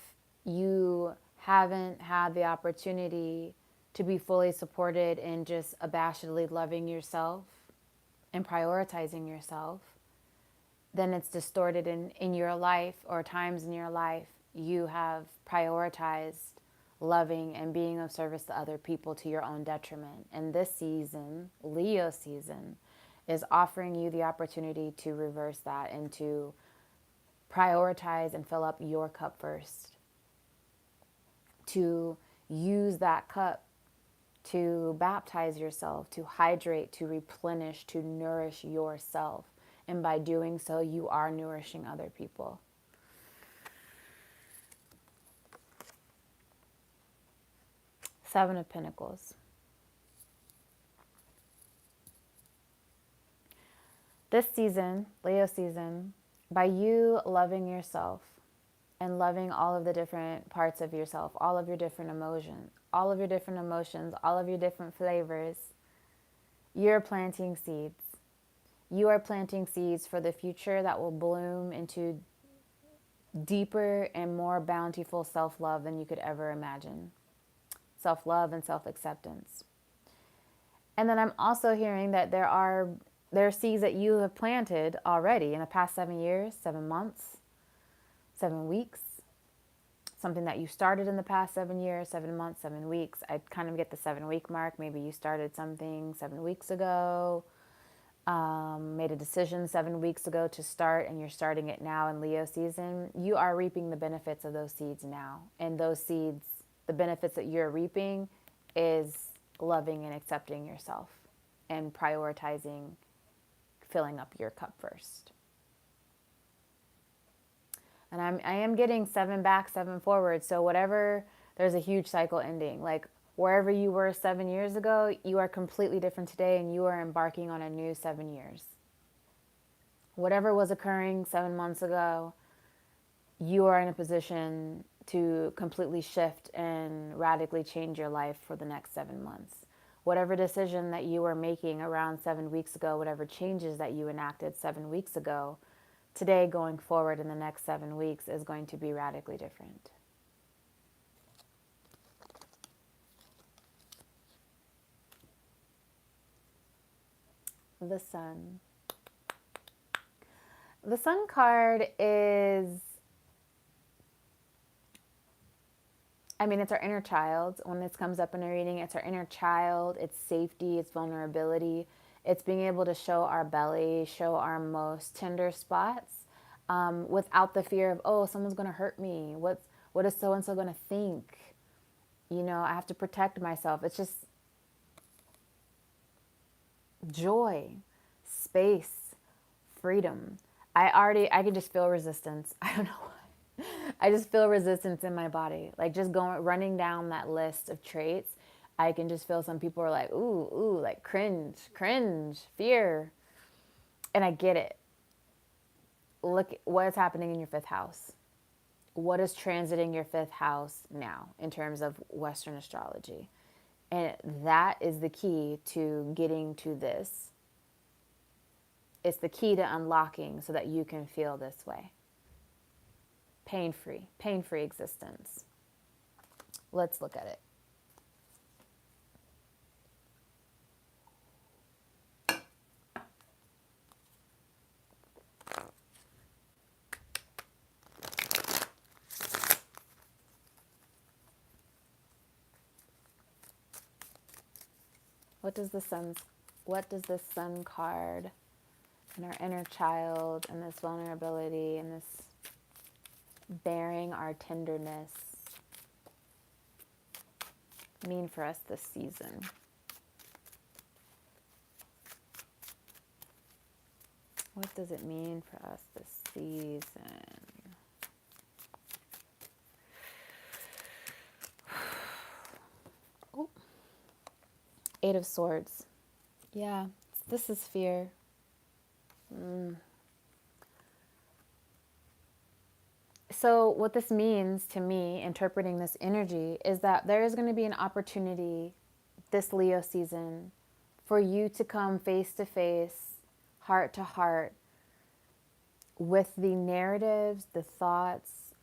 you haven't had the opportunity to be fully supported in just abashedly loving yourself and prioritizing yourself, then it's distorted in your life, or times in your life you have prioritized loving and being of service to other people to your own detriment. And this season, Leo season, is offering you the opportunity to reverse that and to prioritize and fill up your cup first. To use that cup to baptize yourself, to hydrate, to replenish, to nourish yourself. And by doing so, you are nourishing other people. Seven of Pentacles. This season, Leo season, by you loving yourself and loving all of the different parts of yourself, all of your different emotions, all of your different flavors, you're planting seeds. You are planting seeds for the future that will bloom into deeper and more bountiful self-love than you could ever imagine. Self-love and self-acceptance. And then I'm also hearing that there are seeds that you have planted already in the past 7 years, 7 months, 7 weeks. Something that you started in the past 7 years, 7 months, 7 weeks. I kind of get the 7-week mark. Maybe you started something 7 weeks ago, made a decision 7 weeks ago to start, and you're starting it now in Leo season. You are reaping the benefits of those seeds now. And those seeds, the benefits that you're reaping is loving and accepting yourself and prioritizing filling up your cup first. And I am getting 7 back, 7 forward. So whatever, there's a huge cycle ending. Like wherever you were 7 years ago, you are completely different today, and you are embarking on a new 7 years. Whatever was occurring 7 months ago, you are in a position to completely shift and radically change your life for the next 7 months. Whatever decision that you were making around 7 weeks ago, whatever changes that you enacted 7 weeks ago, today going forward in the next 7 weeks is going to be radically different. The Sun. The Sun card is, it's our inner child. When this comes up in a reading, it's our inner child, it's safety, it's vulnerability. It's being able to show our belly, show our most tender spots without the fear of, oh, someone's going to hurt me. What is so-and-so going to think? I have to protect myself. It's just joy, space, freedom. I can just feel resistance. I don't know why. I just feel resistance in my body. Like just running down that list of traits. I can just feel some people are like, ooh, like cringe, fear. And I get it. Look what is happening in your fifth house. What is transiting your fifth house now in terms of Western astrology? And that is the key to getting to this. It's the key to unlocking so that you can feel this way. Pain-free existence. Let's look at it. What does the sun card and our inner child and this vulnerability and this bearing our tenderness mean for us this season? What does it mean for us this season? Oh, Eight of Swords. Yeah, this is fear. So what this means to me, interpreting this energy, is that there is going to be an opportunity this Leo season for you to come face to face, heart to heart, with the narratives, the thoughts,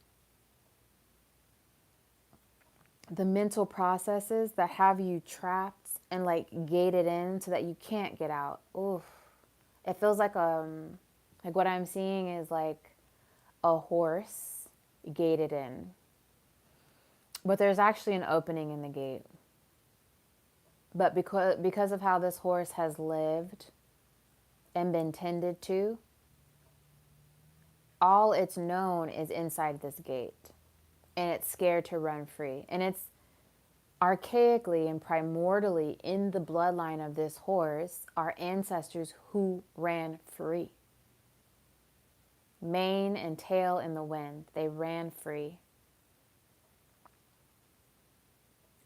the mental processes that have you trapped and like gated in so that you can't get out. Oof. It feels like what I'm seeing is like a horse gated in. But there's actually an opening in the gate. But because of how this horse has lived and been tended to, all it's known is inside this gate. And it's scared to run free. And it's archaically and primordially in the bloodline of this horse are ancestors who ran free. Mane and tail in the wind, they ran free.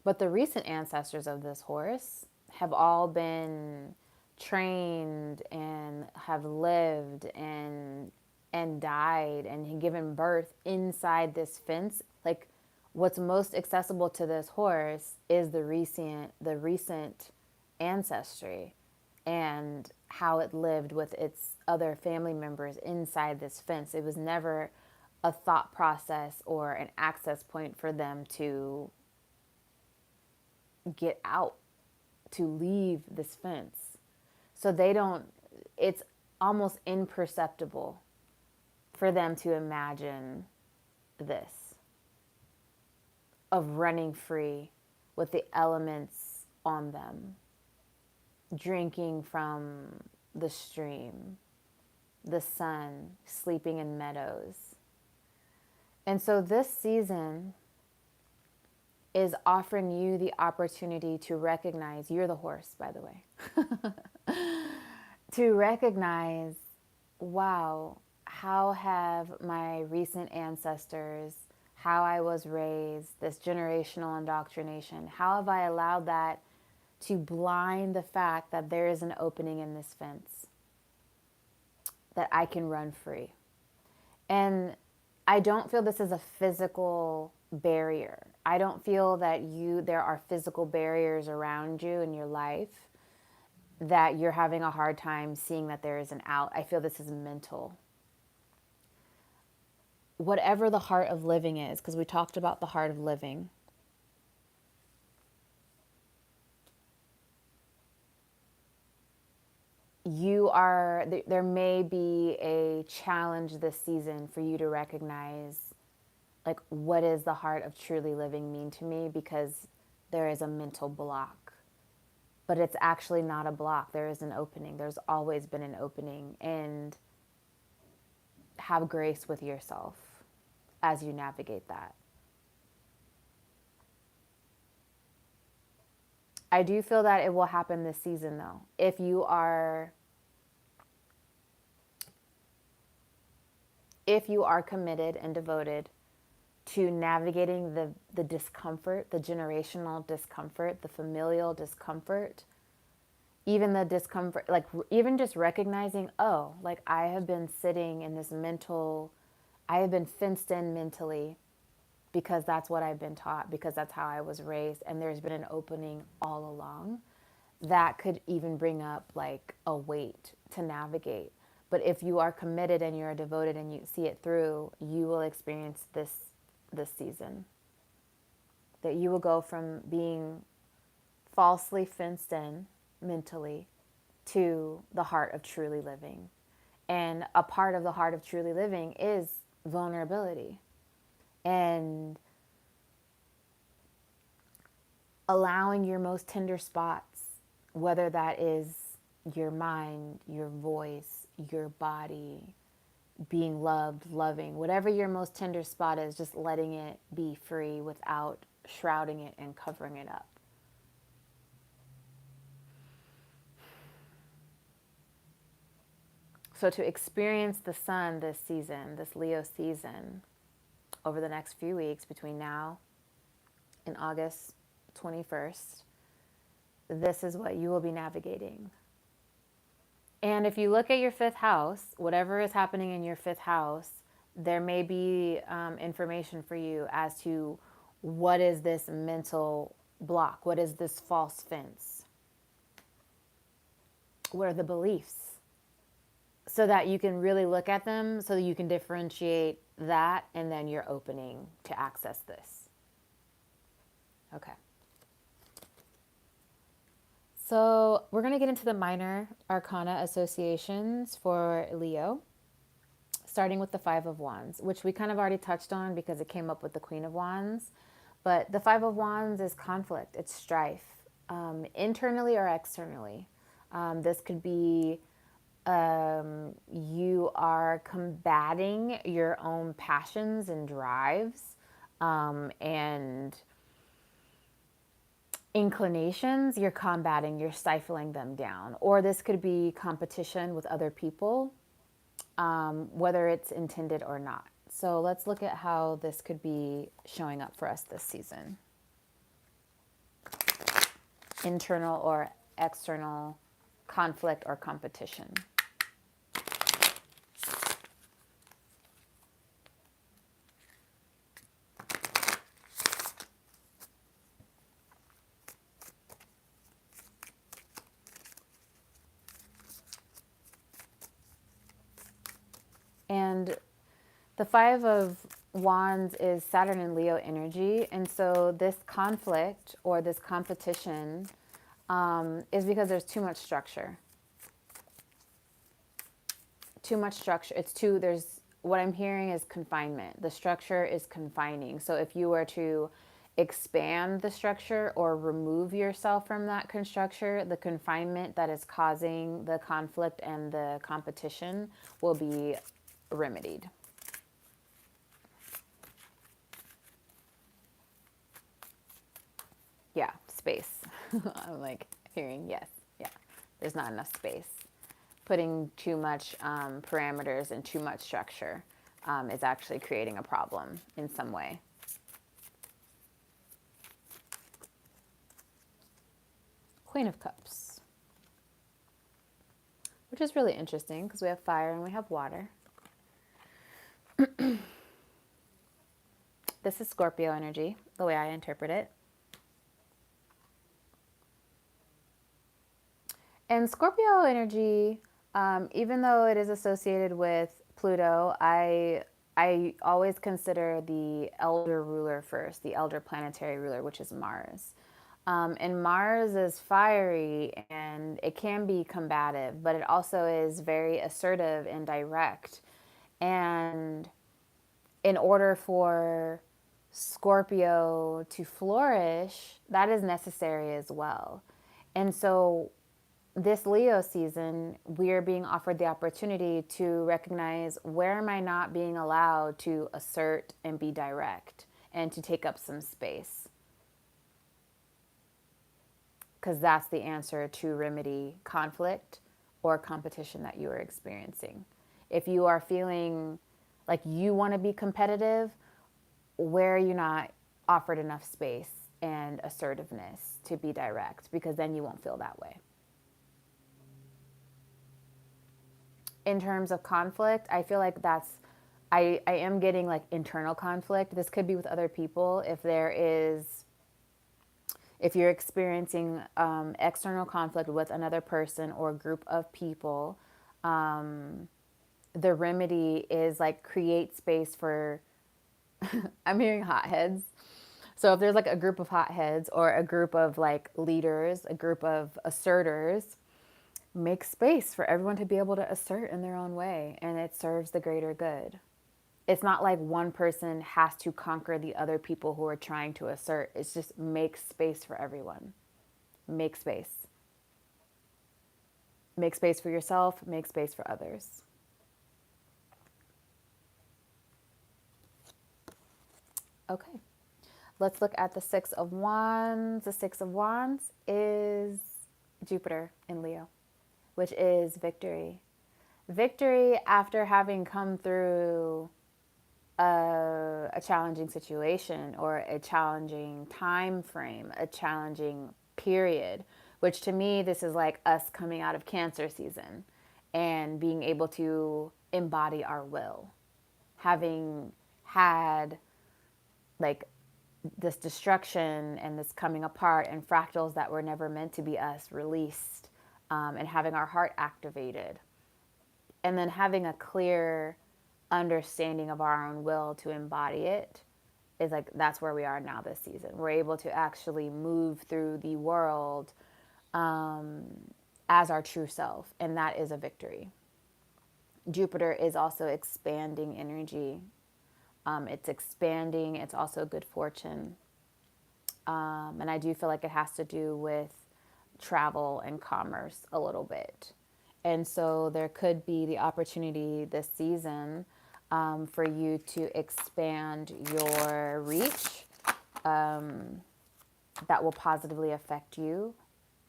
But the recent ancestors of this horse have all been trained and have lived and died and given birth inside this fence. Like, what's most accessible to this horse is the recent ancestry and how it lived with its other family members inside this fence. It was never a thought process or an access point for them to get out, to leave this fence. So it's almost imperceptible for them to imagine this, of running free with the elements on them, drinking from the stream, the sun, sleeping in meadows. And so this season is offering you the opportunity to recognize, you're the horse, by the way, to recognize, wow, how have my recent ancestors, how I was raised, this generational indoctrination, how have I allowed that to blind the fact that there is an opening in this fence, that I can run free? And I don't feel this is a physical barrier. I don't feel that there are physical barriers around you in your life that you're having a hard time seeing that there is an out. I feel this is mental. Whatever the heart of living is, because we talked about the heart of living, there may be a challenge this season for you to recognize, like, what is the heart of truly living mean to me? Because there is a mental block. But it's actually not a block. There is an opening. There's always been an opening. And have grace with yourself as you navigate that. I do feel that it will happen this season, though. If you are committed and devoted to navigating the discomfort, the generational discomfort, the familial discomfort, even the discomfort, like even just recognizing, oh, like I have been sitting in this mental, I have been fenced in mentally because that's what I've been taught, because that's how I was raised, and there's been an opening all along. That could even bring up like a weight to navigate. But if you are committed and you're devoted and you see it through, you will experience this season. That you will go from being falsely fenced in mentally to the heart of truly living. And a part of the heart of truly living is vulnerability and allowing your most tender spots, whether that is your mind, your voice, your body, being loved, loving, whatever your most tender spot is, just letting it be free without shrouding it and covering it up. So to experience the sun this season, this Leo season, over the next few weeks between now and August 21st, this is what you will be navigating. And if you look at your fifth house, whatever is happening in your fifth house, there may be information for you as to what is this mental block? What is this false fence? What are the beliefs? So that you can really look at them, so that you can differentiate that, and then you're opening to access this. Okay. So we're going to get into the minor arcana associations for Leo, starting with the Five of Wands, which we kind of already touched on because it came up with the Queen of Wands. But the Five of Wands is conflict, it's strife, internally or externally. This could be you are combating your own passions and drives and inclinations. You're combating, you're stifling them down. Or this could be competition with other people, whether it's intended or not. So let's look at how this could be showing up for us this season. Internal or external conflict or competition. And the Five of Wands is Saturn and Leo energy. And so this conflict or this competition is because there's too much structure. Too much structure. What I'm hearing is confinement. The structure is confining. So if you were to expand the structure or remove yourself from that structure, the confinement that is causing the conflict and the competition will be remedied. Yeah, space. I'm like hearing yes. Yeah, there's not enough space. Putting too much parameters and too much structure is actually creating a problem in some way. Queen of Cups, which is really interesting because we have fire and we have water. This is Scorpio energy, the way I interpret it. And Scorpio energy, even though it is associated with Pluto, I always consider the elder ruler first, the elder planetary ruler, which is Mars. And Mars is fiery and it can be combative, but it also is very assertive and direct. And in order for Scorpio to flourish, that is necessary as well. And so this Leo season, we're being offered the opportunity to recognize, where am I not being allowed to assert and be direct and to take up some space? Because that's the answer to remedy conflict or competition that you are experiencing. If you are feeling like you want to be competitive, where are you not offered enough space and assertiveness to be direct? Because then you won't feel that way. In terms of conflict, I feel like I am getting like internal conflict. This could be with other people. If you're experiencing external conflict with another person or group of people, the remedy is like create space for, I'm hearing hotheads. So if there's like a group of hotheads or a group of like leaders, a group of asserters, make space for everyone to be able to assert in their own way, and it serves the greater good. It's not like one person has to conquer the other people who are trying to assert. It's just make space for everyone. Make space. Make space for yourself, make space for others. Okay. Let's look at the Six of Wands. The Six of Wands is Jupiter in Leo, which is victory. Victory after having come through a challenging situation or a challenging time frame, a challenging period, which to me, this is like us coming out of Cancer season and being able to embody our will. Having had like this destruction and this coming apart and fractals that were never meant to be us released, and having our heart activated, and then having a clear understanding of our own will to embody it is like that's where we are now this season. We're able to actually move through the world as our true self, and that is a victory. Jupiter is also expanding energy. It's expanding. It's also good fortune. And I do feel like it has to do with travel and commerce a little bit. And so there could be the opportunity this season for you to expand your reach that will positively affect you,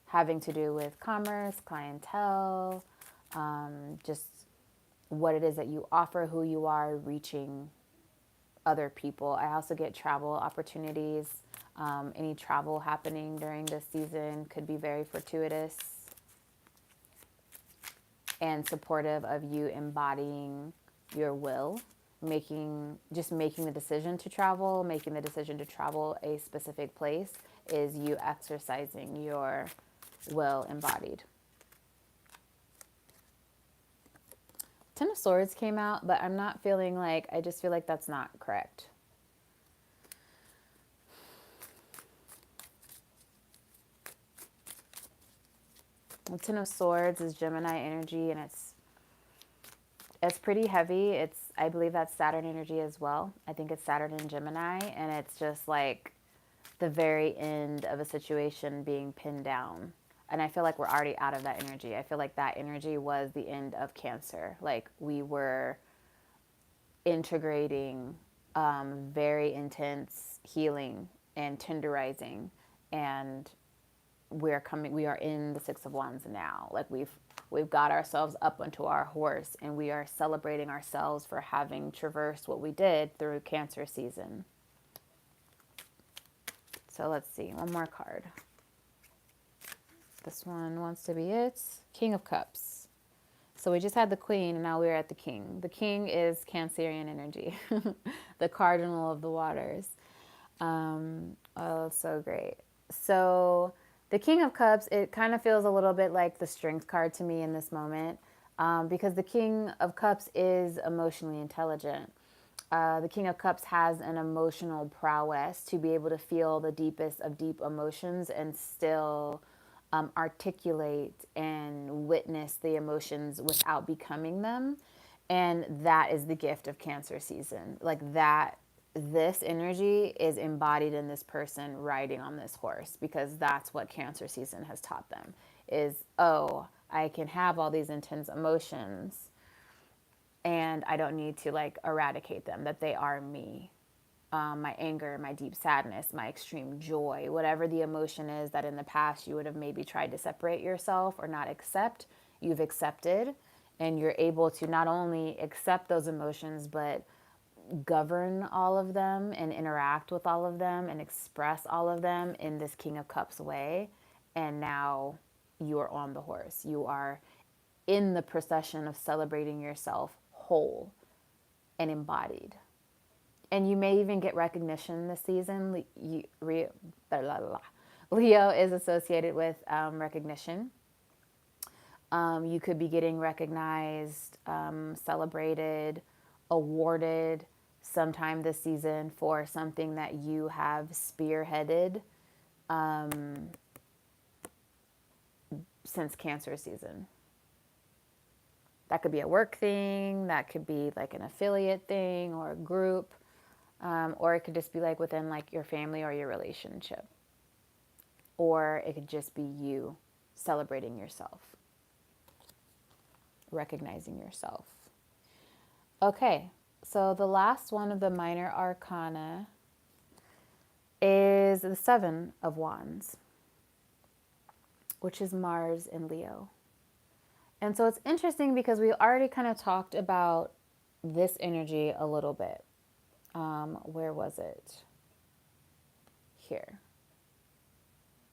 having to do with commerce, clientele, just what it is that you offer, who you are, reaching other people. I also get travel opportunities. Any travel happening during this season could be very fortuitous and supportive of you embodying your will, making the decision to travel, making the decision to travel a specific place is you exercising your will embodied. Ten of Swords came out, but I'm not feeling like, I just feel like that's not correct. The Ten of Swords is Gemini energy, and it's pretty heavy. I believe that's Saturn energy as well. I think it's Saturn and Gemini, and it's just like the very end of a situation being pinned down. And I feel like we're already out of that energy. I feel like that energy was the end of Cancer. Like we were integrating very intense healing and tenderizing, and we are in the Six of Wands now. Like we've got ourselves up onto our horse, and we are celebrating ourselves for having traversed what we did through Cancer season. So let's see, one more card. This one wants to be it. King of Cups. So we just had the Queen, and now we're at the King. The King is Cancerian energy, the cardinal of the waters. Oh, so great. So the King of Cups, it kind of feels a little bit like the Strength card to me in this moment, because the King of Cups is emotionally intelligent. The King of Cups has an emotional prowess to be able to feel the deepest of deep emotions and still articulate and witness the emotions without becoming them. And that is the gift of Cancer season. Like that, this energy is embodied in this person riding on this horse, because that's what Cancer season has taught them is, oh, I can have all these intense emotions and I don't need to like eradicate them, that they are me. My anger, my deep sadness, my extreme joy, whatever the emotion is that in the past you would have maybe tried to separate yourself or not accept, you've accepted, and you're able to not only accept those emotions, but govern all of them and interact with all of them and express all of them in this King of Cups way. And now you are on the horse. You are in the procession of celebrating yourself whole and embodied. And you may even get recognition this season. Leo is associated with recognition. You could be getting recognized, celebrated, awarded sometime this season for something that you have spearheaded since Cancer season. That could be a work thing, that could be like an affiliate thing or a group, or it could just be like within like your family or your relationship. Or it could just be you celebrating yourself, recognizing yourself. Okay, so the last one of the minor arcana is the Seven of Wands, which is Mars in Leo. And so it's interesting because we already kind of talked about this energy a little bit. Where was it? Here.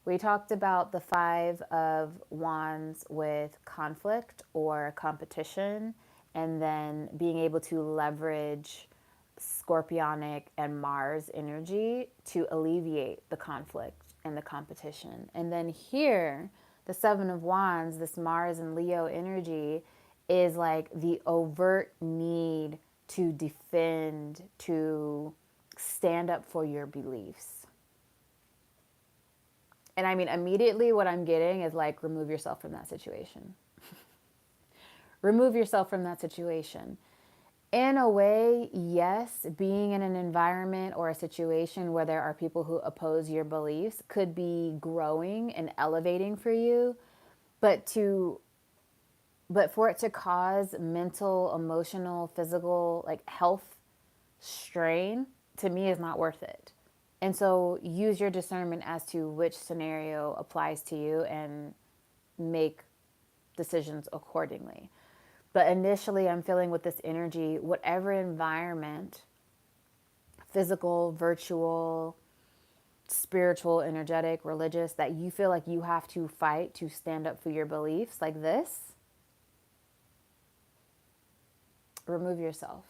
We talked about the Five of Wands with conflict or competition, and then being able to leverage Scorpionic and Mars energy to alleviate the conflict and the competition. And then here, the Seven of Wands, this Mars and Leo energy, is like the overt need to defend, to stand up for your beliefs. And I mean, immediately what I'm getting is like, remove yourself from that situation. Remove yourself from that situation. In a way, yes, being in an environment or a situation where there are people who oppose your beliefs could be growing and elevating for you, but for it to cause mental, emotional, physical, like health strain, to me is not worth it. And so use your discernment as to which scenario applies to you and make decisions accordingly. But initially, I'm feeling with this energy, whatever environment, physical, virtual, spiritual, energetic, religious, that you feel like you have to fight to stand up for your beliefs like this, remove yourself.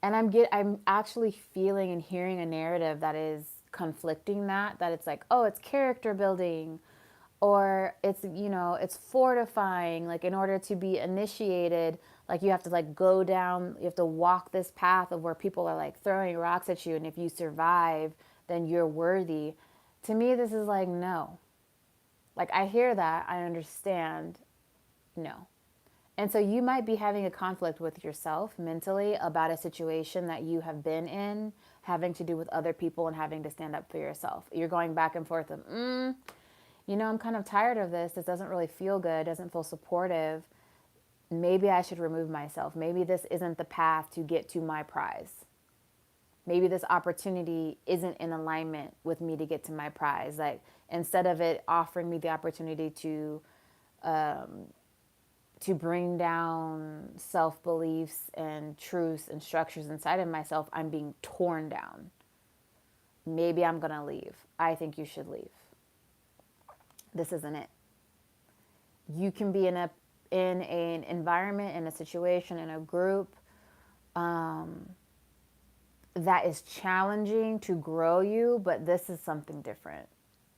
And I'm actually feeling and hearing a narrative that is conflicting that it's like, oh, it's character building, or it's, it's fortifying. Like, in order to be initiated, like, you have to like go down, you have to walk this path of where people are like throwing rocks at you, and if you survive, then you're worthy. To me, this is like, no. Like, I hear that, I understand, no. And so you might be having a conflict with yourself mentally about a situation that you have been in, having to do with other people and having to stand up for yourself. You're going back and forth of, I'm kind of tired of this. This doesn't really feel good, doesn't feel supportive. Maybe I should remove myself. Maybe this isn't the path to get to my prize. Maybe this opportunity isn't in alignment with me to get to my prize. Like, instead of it offering me the opportunity to bring down self-beliefs and truths and structures inside of myself, I'm being torn down. Maybe I'm going to leave. I think you should leave. This isn't it. You can be in an environment, in a situation, in a group that is challenging to grow you, but this is something different.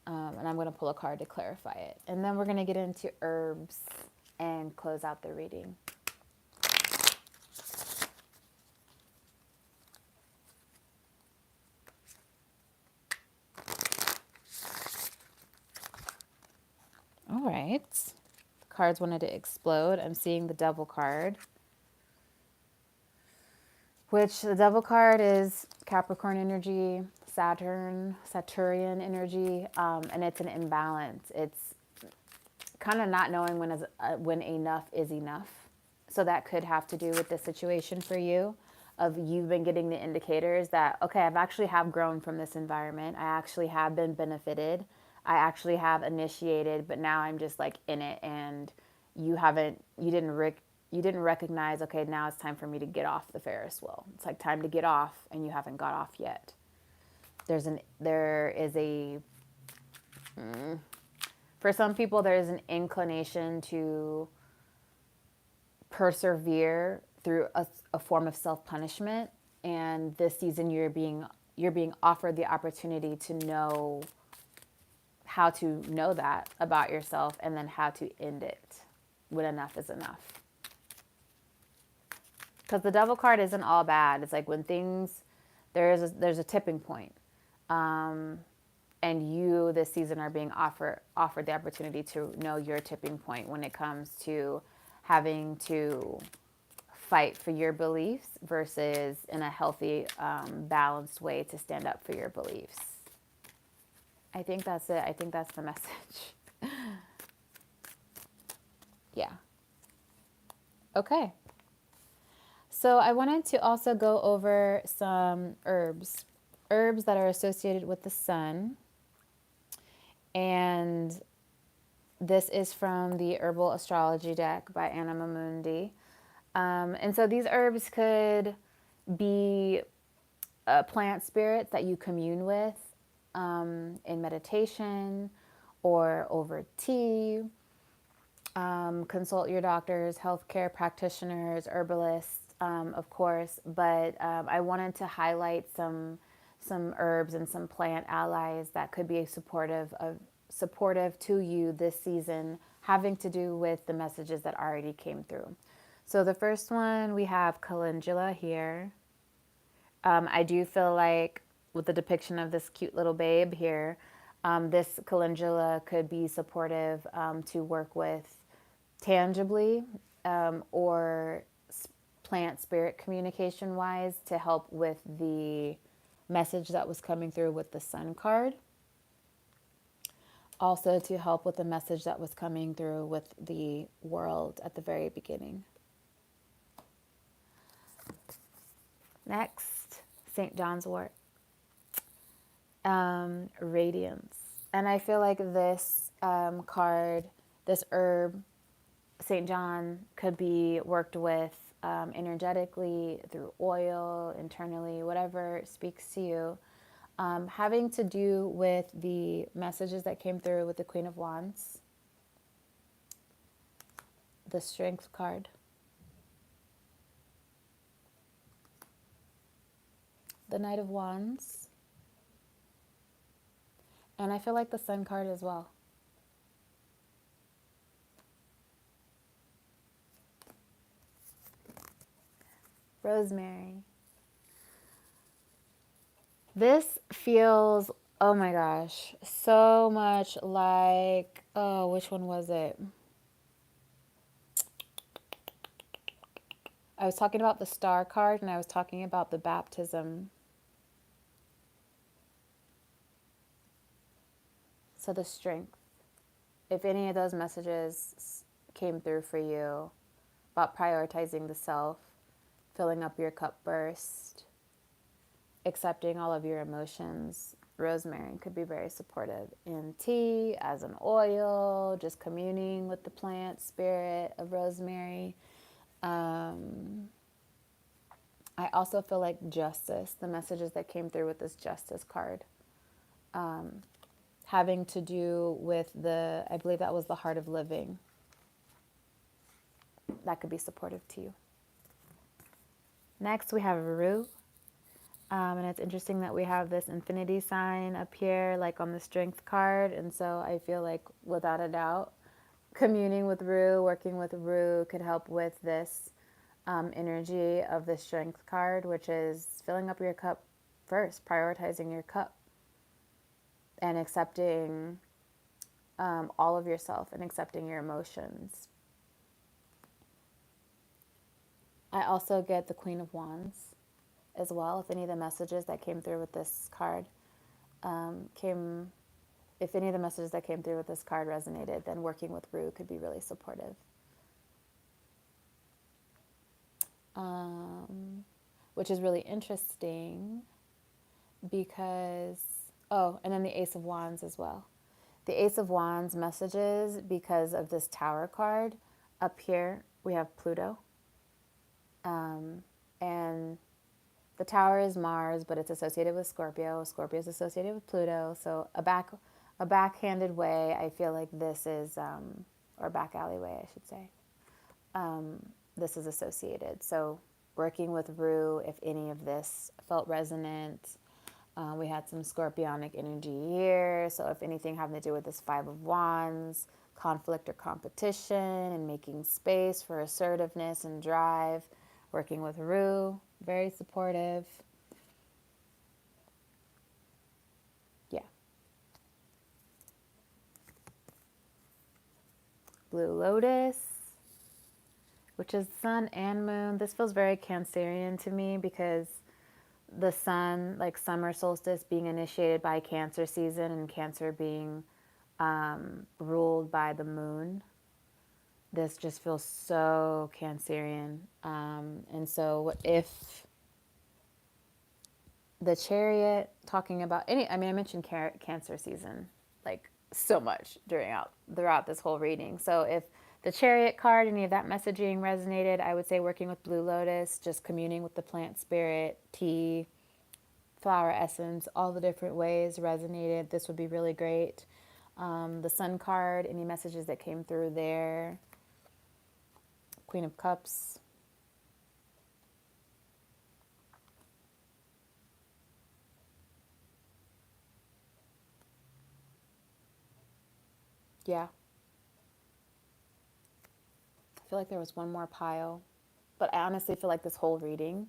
And I'm going to pull a card to clarify it. And then we're going to get into herbs and close out the reading. All right. The cards wanted to explode. I'm seeing the Devil card, which the Devil card is Capricorn energy, Saturnian energy, and it's an imbalance. It's kind of not knowing when enough is enough. So that could have to do with the situation for you, of you've been getting the indicators that, okay, I've actually have grown from this environment. I actually have been benefited. I actually have initiated, but now I'm just like in it, and you you didn't recognize, okay, now it's time for me to get off the Ferris wheel. It's like time to get off, and you haven't got off yet. There is a for some people, there is an inclination to persevere through a form of self-punishment, and this season you're being offered the opportunity to know how to know that about yourself, and then how to end it when enough is enough. Because the devil card isn't all bad. It's like when things, there's a tipping point. And you this season are being offered the opportunity to know your tipping point when it comes to having to fight for your beliefs versus in a healthy, balanced way to stand up for your beliefs. I think that's it. I think that's the message. Yeah. Okay. So I wanted to also go over some herbs that are associated with the sun. And this is from the Herbal Astrology deck by Anna Mamundi. And so these herbs could be plant spirits that you commune with in meditation or over tea. Consult your doctors, healthcare practitioners, herbalists, of course. But I wanted to highlight some herbs and some plant allies that could be supportive to you this season, having to do with the messages that already came through. So the first one, we have calendula here. I do feel like with the depiction of this cute little babe here, this calendula could be supportive to work with tangibly, or plant spirit communication wise, to help with the message that was coming through with the sun card. Also to help with the message that was coming through with the world at the very beginning. Next, St. John's wort. Radiance. And I feel like this card, this herb, St. John, could be worked with energetically through oil, internally, whatever speaks to you. Having to do with the messages that came through with the Queen of Wands, the Strength card, the Knight of Wands, and I feel like the Sun card as well. Rosemary. This feels, oh my gosh, so much like, oh, which one was it? I was talking about the Star card, and I was talking about the baptism. So the strength. If any of those messages came through for you about prioritizing the self, filling up your cup first, accepting all of your emotions, rosemary could be very supportive in tea, as an oil, just communing with the plant spirit of rosemary. I also feel like justice, the messages that came through with this justice card, having to do with I believe that was the heart of living. That could be supportive to you. Next, we have Rue. And it's interesting that we have this infinity sign up here, like on the strength card. And so I feel like, without a doubt, communing with Rue, working with Rue could help with this energy of the strength card, which is filling up your cup first, prioritizing your cup, and accepting all of yourself and accepting your emotions. I also get the Queen of Wands as well. If any of the messages that came through with this card resonated, then working with Rue could be really supportive. Which is really interesting because, and then the Ace of Wands as well. The Ace of Wands messages, because of this Tower card, Up here, we have Pluto. And the tower is Mars, but it's associated with Scorpio. Scorpio is associated with Pluto. So a backhanded way, I feel like this is, or back alleyway, I should say. This is associated. So working with Rue, if any of this felt resonant, we had some scorpionic energy here. So if anything having to do with this Five of Wands, conflict or competition, and making space for assertiveness and drive, working with Rue, very supportive. Yeah. Blue Lotus, which is sun and moon. This feels very Cancerian to me because the sun, like summer solstice, being initiated by Cancer season and Cancer being ruled by the moon. This just feels so Cancerian. And so if the Chariot, talking about any, I mean, I mentioned Cancer season like so much throughout this whole reading. So if the Chariot card, any of that messaging resonated, I would say working with Blue Lotus, just communing with the plant spirit, tea, flower essence, all the different ways resonated. This would be really great. The Sun card, any messages that came through there. Queen of Cups. Yeah. I feel like there was one more pile. But I honestly feel like this whole reading,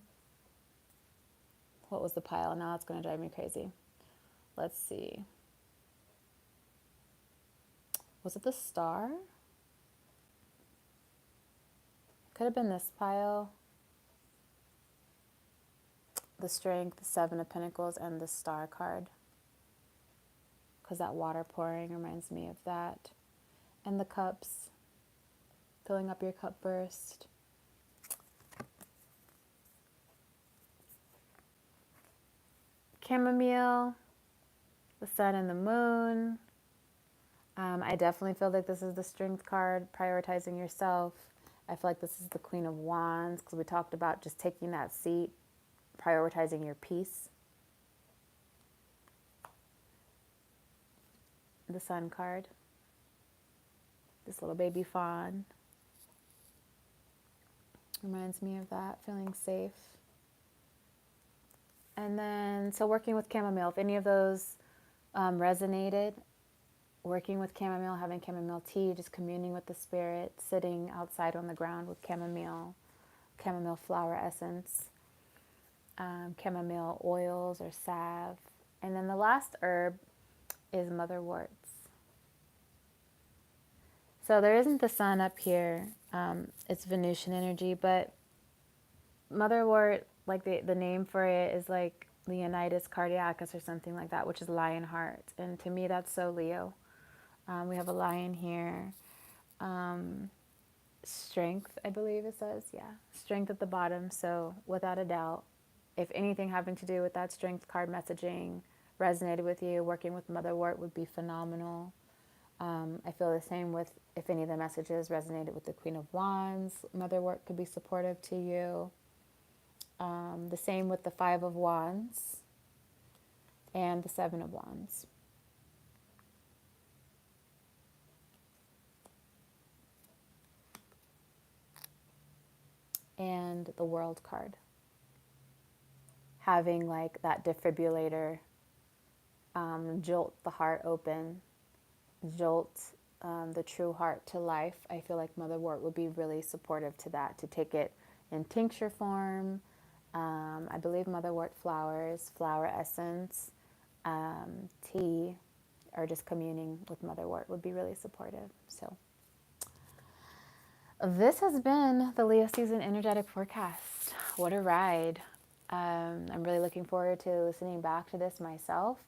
what was the pile? Now it's going to drive me crazy. Let's see. Was it the Star? Could have been this pile. The Strength, the Seven of Pentacles, and the Star card. Because that water pouring reminds me of that. And the Cups. Filling up your cup first. Chamomile, the Sun and the Moon. I definitely feel like this is the Strength card, prioritizing yourself. I feel like this is the Queen of Wands because we talked about just taking that seat, prioritizing your peace. The Sun card, this little baby fawn, reminds me of that, feeling safe. And then, so working with chamomile, if any of those resonated, working with chamomile, having chamomile tea, just communing with the spirit, sitting outside on the ground with chamomile flower essence, chamomile oils or salve. And then the last herb is motherwort. So there isn't the sun up here. It's Venusian energy, but motherwort, like the name for it is like Leonidas cardiacus or something like that, which is lion heart. And to me, that's so Leo. We have a lion here. Strength, I believe it says. Yeah, strength at the bottom. So without a doubt, if anything having to do with that strength card messaging resonated with you, working with motherwort would be phenomenal. I feel the same with if any of the messages resonated with the Queen of Wands. Motherwort could be supportive to you. The same with the Five of Wands and the Seven of Wands. And the World card. Having like that defibrillator jolt the heart open, jolt the true heart to life. I feel like motherwort would be really supportive to that, to take it in tincture form. I believe motherwort flowers, flower essence, tea, or just communing with motherwort would be really supportive. So this has been the Leo season energetic forecast. What a ride. I'm really looking forward to listening back to this myself.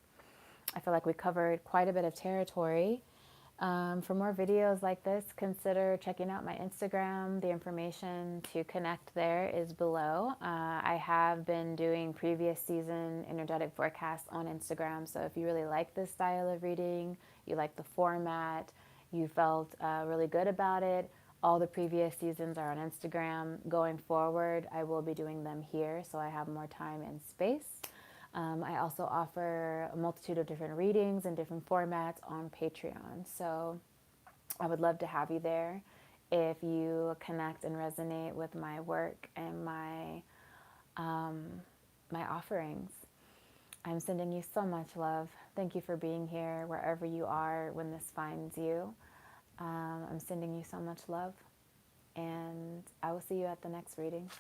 I feel like we covered quite a bit of territory. For more videos like this, consider checking out my Instagram. The information to connect there is below. I have been doing previous season energetic forecasts on Instagram. So if you really like this style of reading, you like the format, you felt really good about it, All the previous seasons are on Instagram. Going forward, I will be doing them here so I have more time and space. I also offer a multitude of different readings and different formats on Patreon. So I would love to have you there if you connect and resonate with my work and my offerings. I'm sending you so much love. Thank you for being here wherever you are when this finds you. I'm sending you so much love, and I will see you at the next reading.